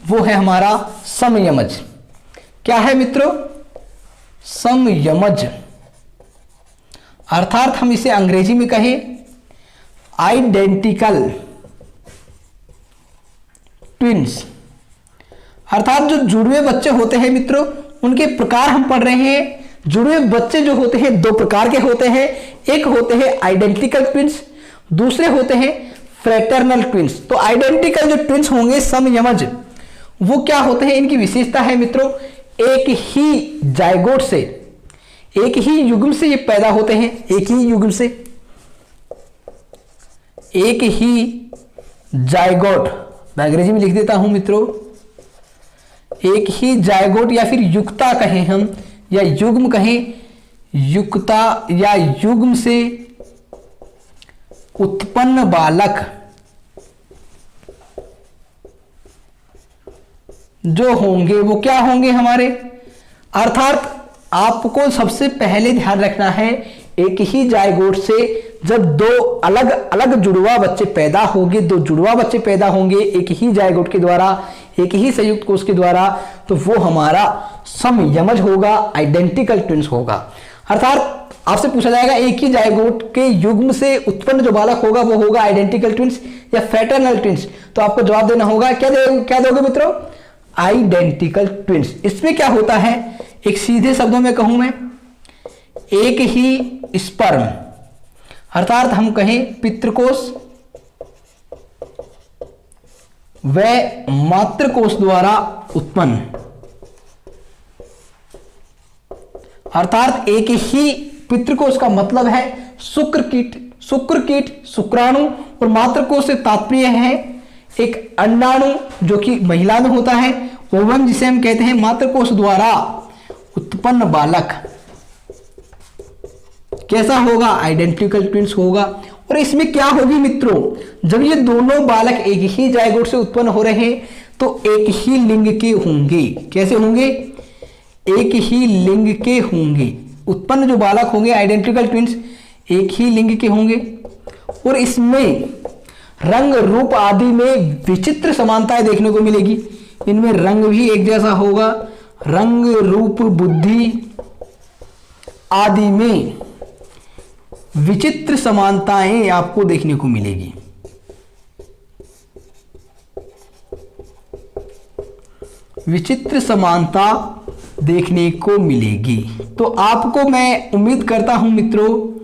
वो है हमारा समयमज। क्या है मित्रों? समयमज, अर्थात हम इसे अंग्रेजी में कहें आइडेंटिकल ट्विंस, अर्थात जो जुड़वे बच्चे होते हैं मित्रों उनके प्रकार हम पढ़ रहे हैं। जुड़वे बच्चे जो होते हैं दो प्रकार के होते हैं, एक होते हैं आइडेंटिकल ट्विंस, दूसरे होते हैं फ्रेटर्नल ट्विंस। तो आइडेंटिकल जो ट्विंस होंगे समयमज, वो क्या होते हैं, इनकी विशेषता है मित्रों एक ही जायगोट से, एक ही युग्म से ये पैदा होते हैं, एक ही युग्म से, एक ही जायगोट, मैं अंग्रेजी में लिख देता हूं मित्रों, एक ही जायगोट या फिर युक्ता कहें हम या युग्म कहें, युक्ता या युग्म से उत्पन्न बालक जो होंगे वो क्या होंगे हमारे, अर्थात आपको सबसे पहले ध्यान रखना है एक ही जायगोट से जब दो अलग अलग जुड़वा बच्चे पैदा होंगे, दो जुड़वा बच्चे पैदा होंगे एक ही जायगोट के द्वारा, एक ही संयुक्त कोष के द्वारा, तो वो हमारा समयमज होगा, आइडेंटिकल ट्विंस होगा। अर्थात आपसे पूछा जाएगा एक ही जायगोट के युग्म से उत्पन्न जो बालक होगा वो होगा आइडेंटिकल ट्विंस या फ्रेटर्नल ट्विंस। तो आपको जवाब देना होगा, क्या दोगे मित्रों? Identical twins. इसमें क्या होता है, एक सीधे शब्दों में कहूं मैं, एक ही स्पर्म, अर्थात हम कहें पितृकोष व मातृकोष द्वारा उत्पन्न, अर्थात एक ही पितृकोष का मतलब है शुक्रकीट, शुक्राणु, और मातृकोष से तात्पर्य है एक अंडाणु जो कि महिला में होता है, ओवम जिसे हम कहते हैं मातृकोष द्वारा उत्पन्न बालक कैसा होगा, आइडेंटिकल ट्विंस होगा। और इसमें क्या होगी मित्रों, जब ये दोनों बालक एक ही जायगोट से उत्पन्न हो रहे हैं तो एक ही लिंग के होंगे। कैसे होंगे? एक ही लिंग के होंगे। उत्पन्न जो बालक होंगे आइडेंटिकल ट्विंस एक ही लिंग के होंगे, और इसमें रंग रूप आदि में विचित्र समानताएं देखने को मिलेगी। इनमें रंग भी एक जैसा होगा, रंग रूप बुद्धि आदि में विचित्र समानताएं आपको देखने को मिलेगी। विचित्र समानता देखने को मिलेगी। तो आपको मैं उम्मीद करता हूं मित्रों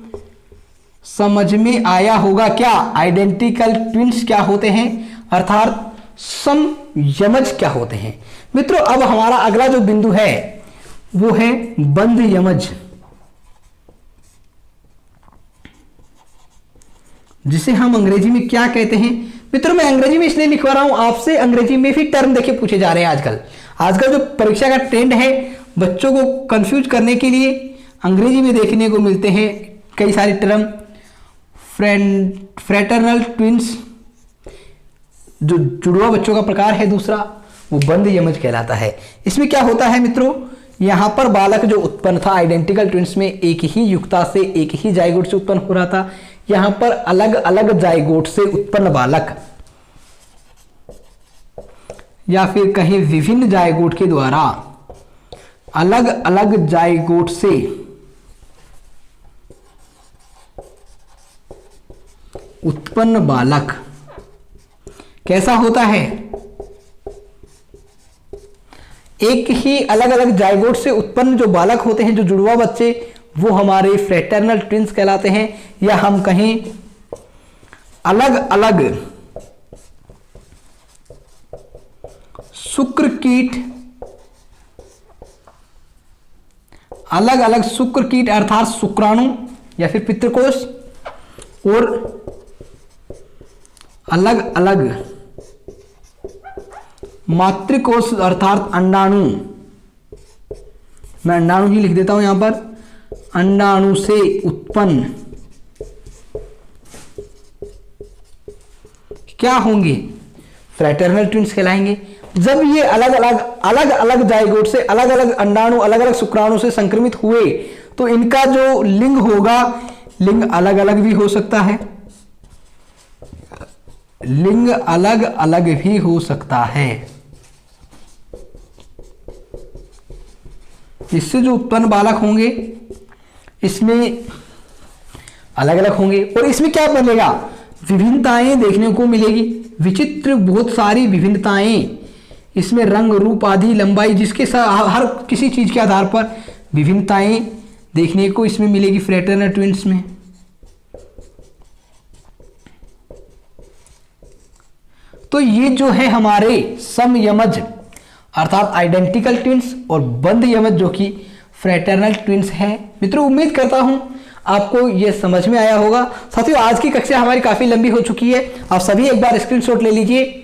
समझ में आया होगा क्या आइडेंटिकल ट्विंस क्या होते हैं, अर्थात समयमज क्या होते हैं। मित्रों अब हमारा अगला जो बिंदु है वो है बंधयमज, जिसे हम अंग्रेजी में क्या कहते हैं। मित्रों मैं अंग्रेजी में इसलिए लिखवा रहा हूं, आपसे अंग्रेजी में भी टर्म देखे पूछे जा रहे हैं आजकल जो परीक्षा का ट्रेंड है बच्चों को कंफ्यूज करने के लिए अंग्रेजी में देखने को मिलते हैं कई सारे टर्म। फ्रेटर्नल ट्विंस जो जुड़वा बच्चों का प्रकार है दूसरा, वो बंधयमज कहलाता है। इसमें क्या होता है मित्रों, यहां पर बालक जो उत्पन्न था आइडेंटिकल ट्विंस में एक ही युक्ता से एक ही जायगोट से उत्पन्न हो रहा था, यहां पर अलग अलग जायगोट से उत्पन्न बालक या फिर कहीं विभिन्न जायगोट के द्वारा अलग अलग जायगोट से उत्पन्न बालक कैसा होता है, एक ही अलग अलग जायगोट से उत्पन्न जो बालक होते हैं जो जुड़वा बच्चे, वो हमारे फ्रेटर्नल ट्विंस कहलाते हैं। या हम कहें अलग अलग शुक्रकीट, अलग अलग शुक्रकीट अर्थात शुक्राणु या फिर पितृकोष, और अलग अलग मातृकोष अर्थात अंडाणु, मैं अंडाणु ही लिख देता हूं यहां पर, अंडाणु से उत्पन्न क्या होंगे, फ्रेटर्नल ट्विंस कहलाएंगे। जब ये अलग अलग जाइगोट से अलग अलग अंडाणु अलग अलग शुक्राणु से संक्रमित हुए तो इनका जो लिंग होगा, लिंग अलग अलग भी हो सकता है, लिंग अलग अलग भी हो सकता है। इससे जो उत्पन्न बालक होंगे इसमें अलग अलग होंगे और इसमें क्या बनेगा, विभिन्नताएं देखने को मिलेगी, विचित्र बहुत सारी विभिन्नताएं इसमें, रंग रूप आदि लंबाई, जिसके साथ हर किसी चीज के आधार पर विभिन्नताएं देखने को इसमें मिलेगी फ्रैटर्नल ट्विंस में। तो ये जो है हमारे समयमज अर्थात आइडेंटिकल ट्विंस और बंध यमज जो कि फ्रैटर्नल ट्विंस है। मित्रों उम्मीद करता हूं आपको ये समझ में आया होगा। साथियों आज की कक्षा हमारी काफी लंबी हो चुकी है, आप सभी एक बार स्क्रीनशॉट ले लीजिए।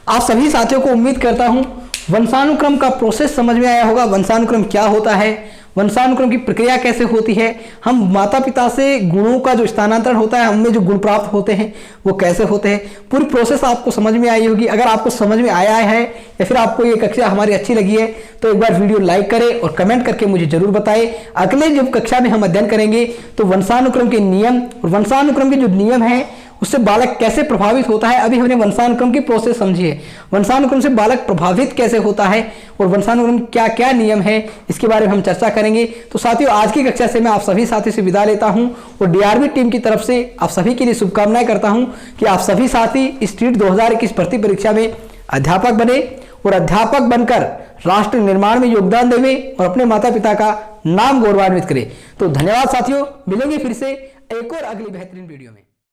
आप सभी साथियों को उम्मीद करता हूं वंशानुक्रम का प्रोसेस समझ में आया होगा, वंशानुक्रम क्या होता है, वंशानुक्रम की प्रक्रिया कैसे होती है, हम माता पिता से गुणों का जो स्थानांतरण होता है, हमें जो गुण प्राप्त होते हैं वो कैसे होते हैं, पूरी प्रोसेस आपको समझ में आई होगी। अगर आपको समझ में आया है या फिर आपको ये कक्षा हमारी अच्छी लगी है तो एक बार वीडियो लाइक करें और कमेंट करके मुझे जरूर बताएं। अगले जब कक्षा में हम अध्ययन करेंगे तो वंशानुक्रम के नियम और वंशानुक्रम के जो नियम है उससे बालक कैसे प्रभावित होता है। अभी हमने वंशानुक्रम की प्रोसेस समझी है, वंशानुक्रम से बालक प्रभावित कैसे होता है और वंशानुक्रम क्या क्या नियम है इसके बारे में हम चर्चा करेंगे। तो साथियों आज की कक्षा से मैं आप सभी साथी से विदा लेता हूं और डीआरबी टीम की तरफ से आप सभी के लिए शुभकामनाएं करता हूं कि आप सभी साथी इस टीट 2021 भर्ती परीक्षा में अध्यापक बने और अध्यापक बनकर राष्ट्र निर्माण में योगदान देवें और अपने माता पिता का नाम गौरवान्वित करें। तो धन्यवाद साथियों, मिलेंगे फिर से एक और अगली बेहतरीन वीडियो में।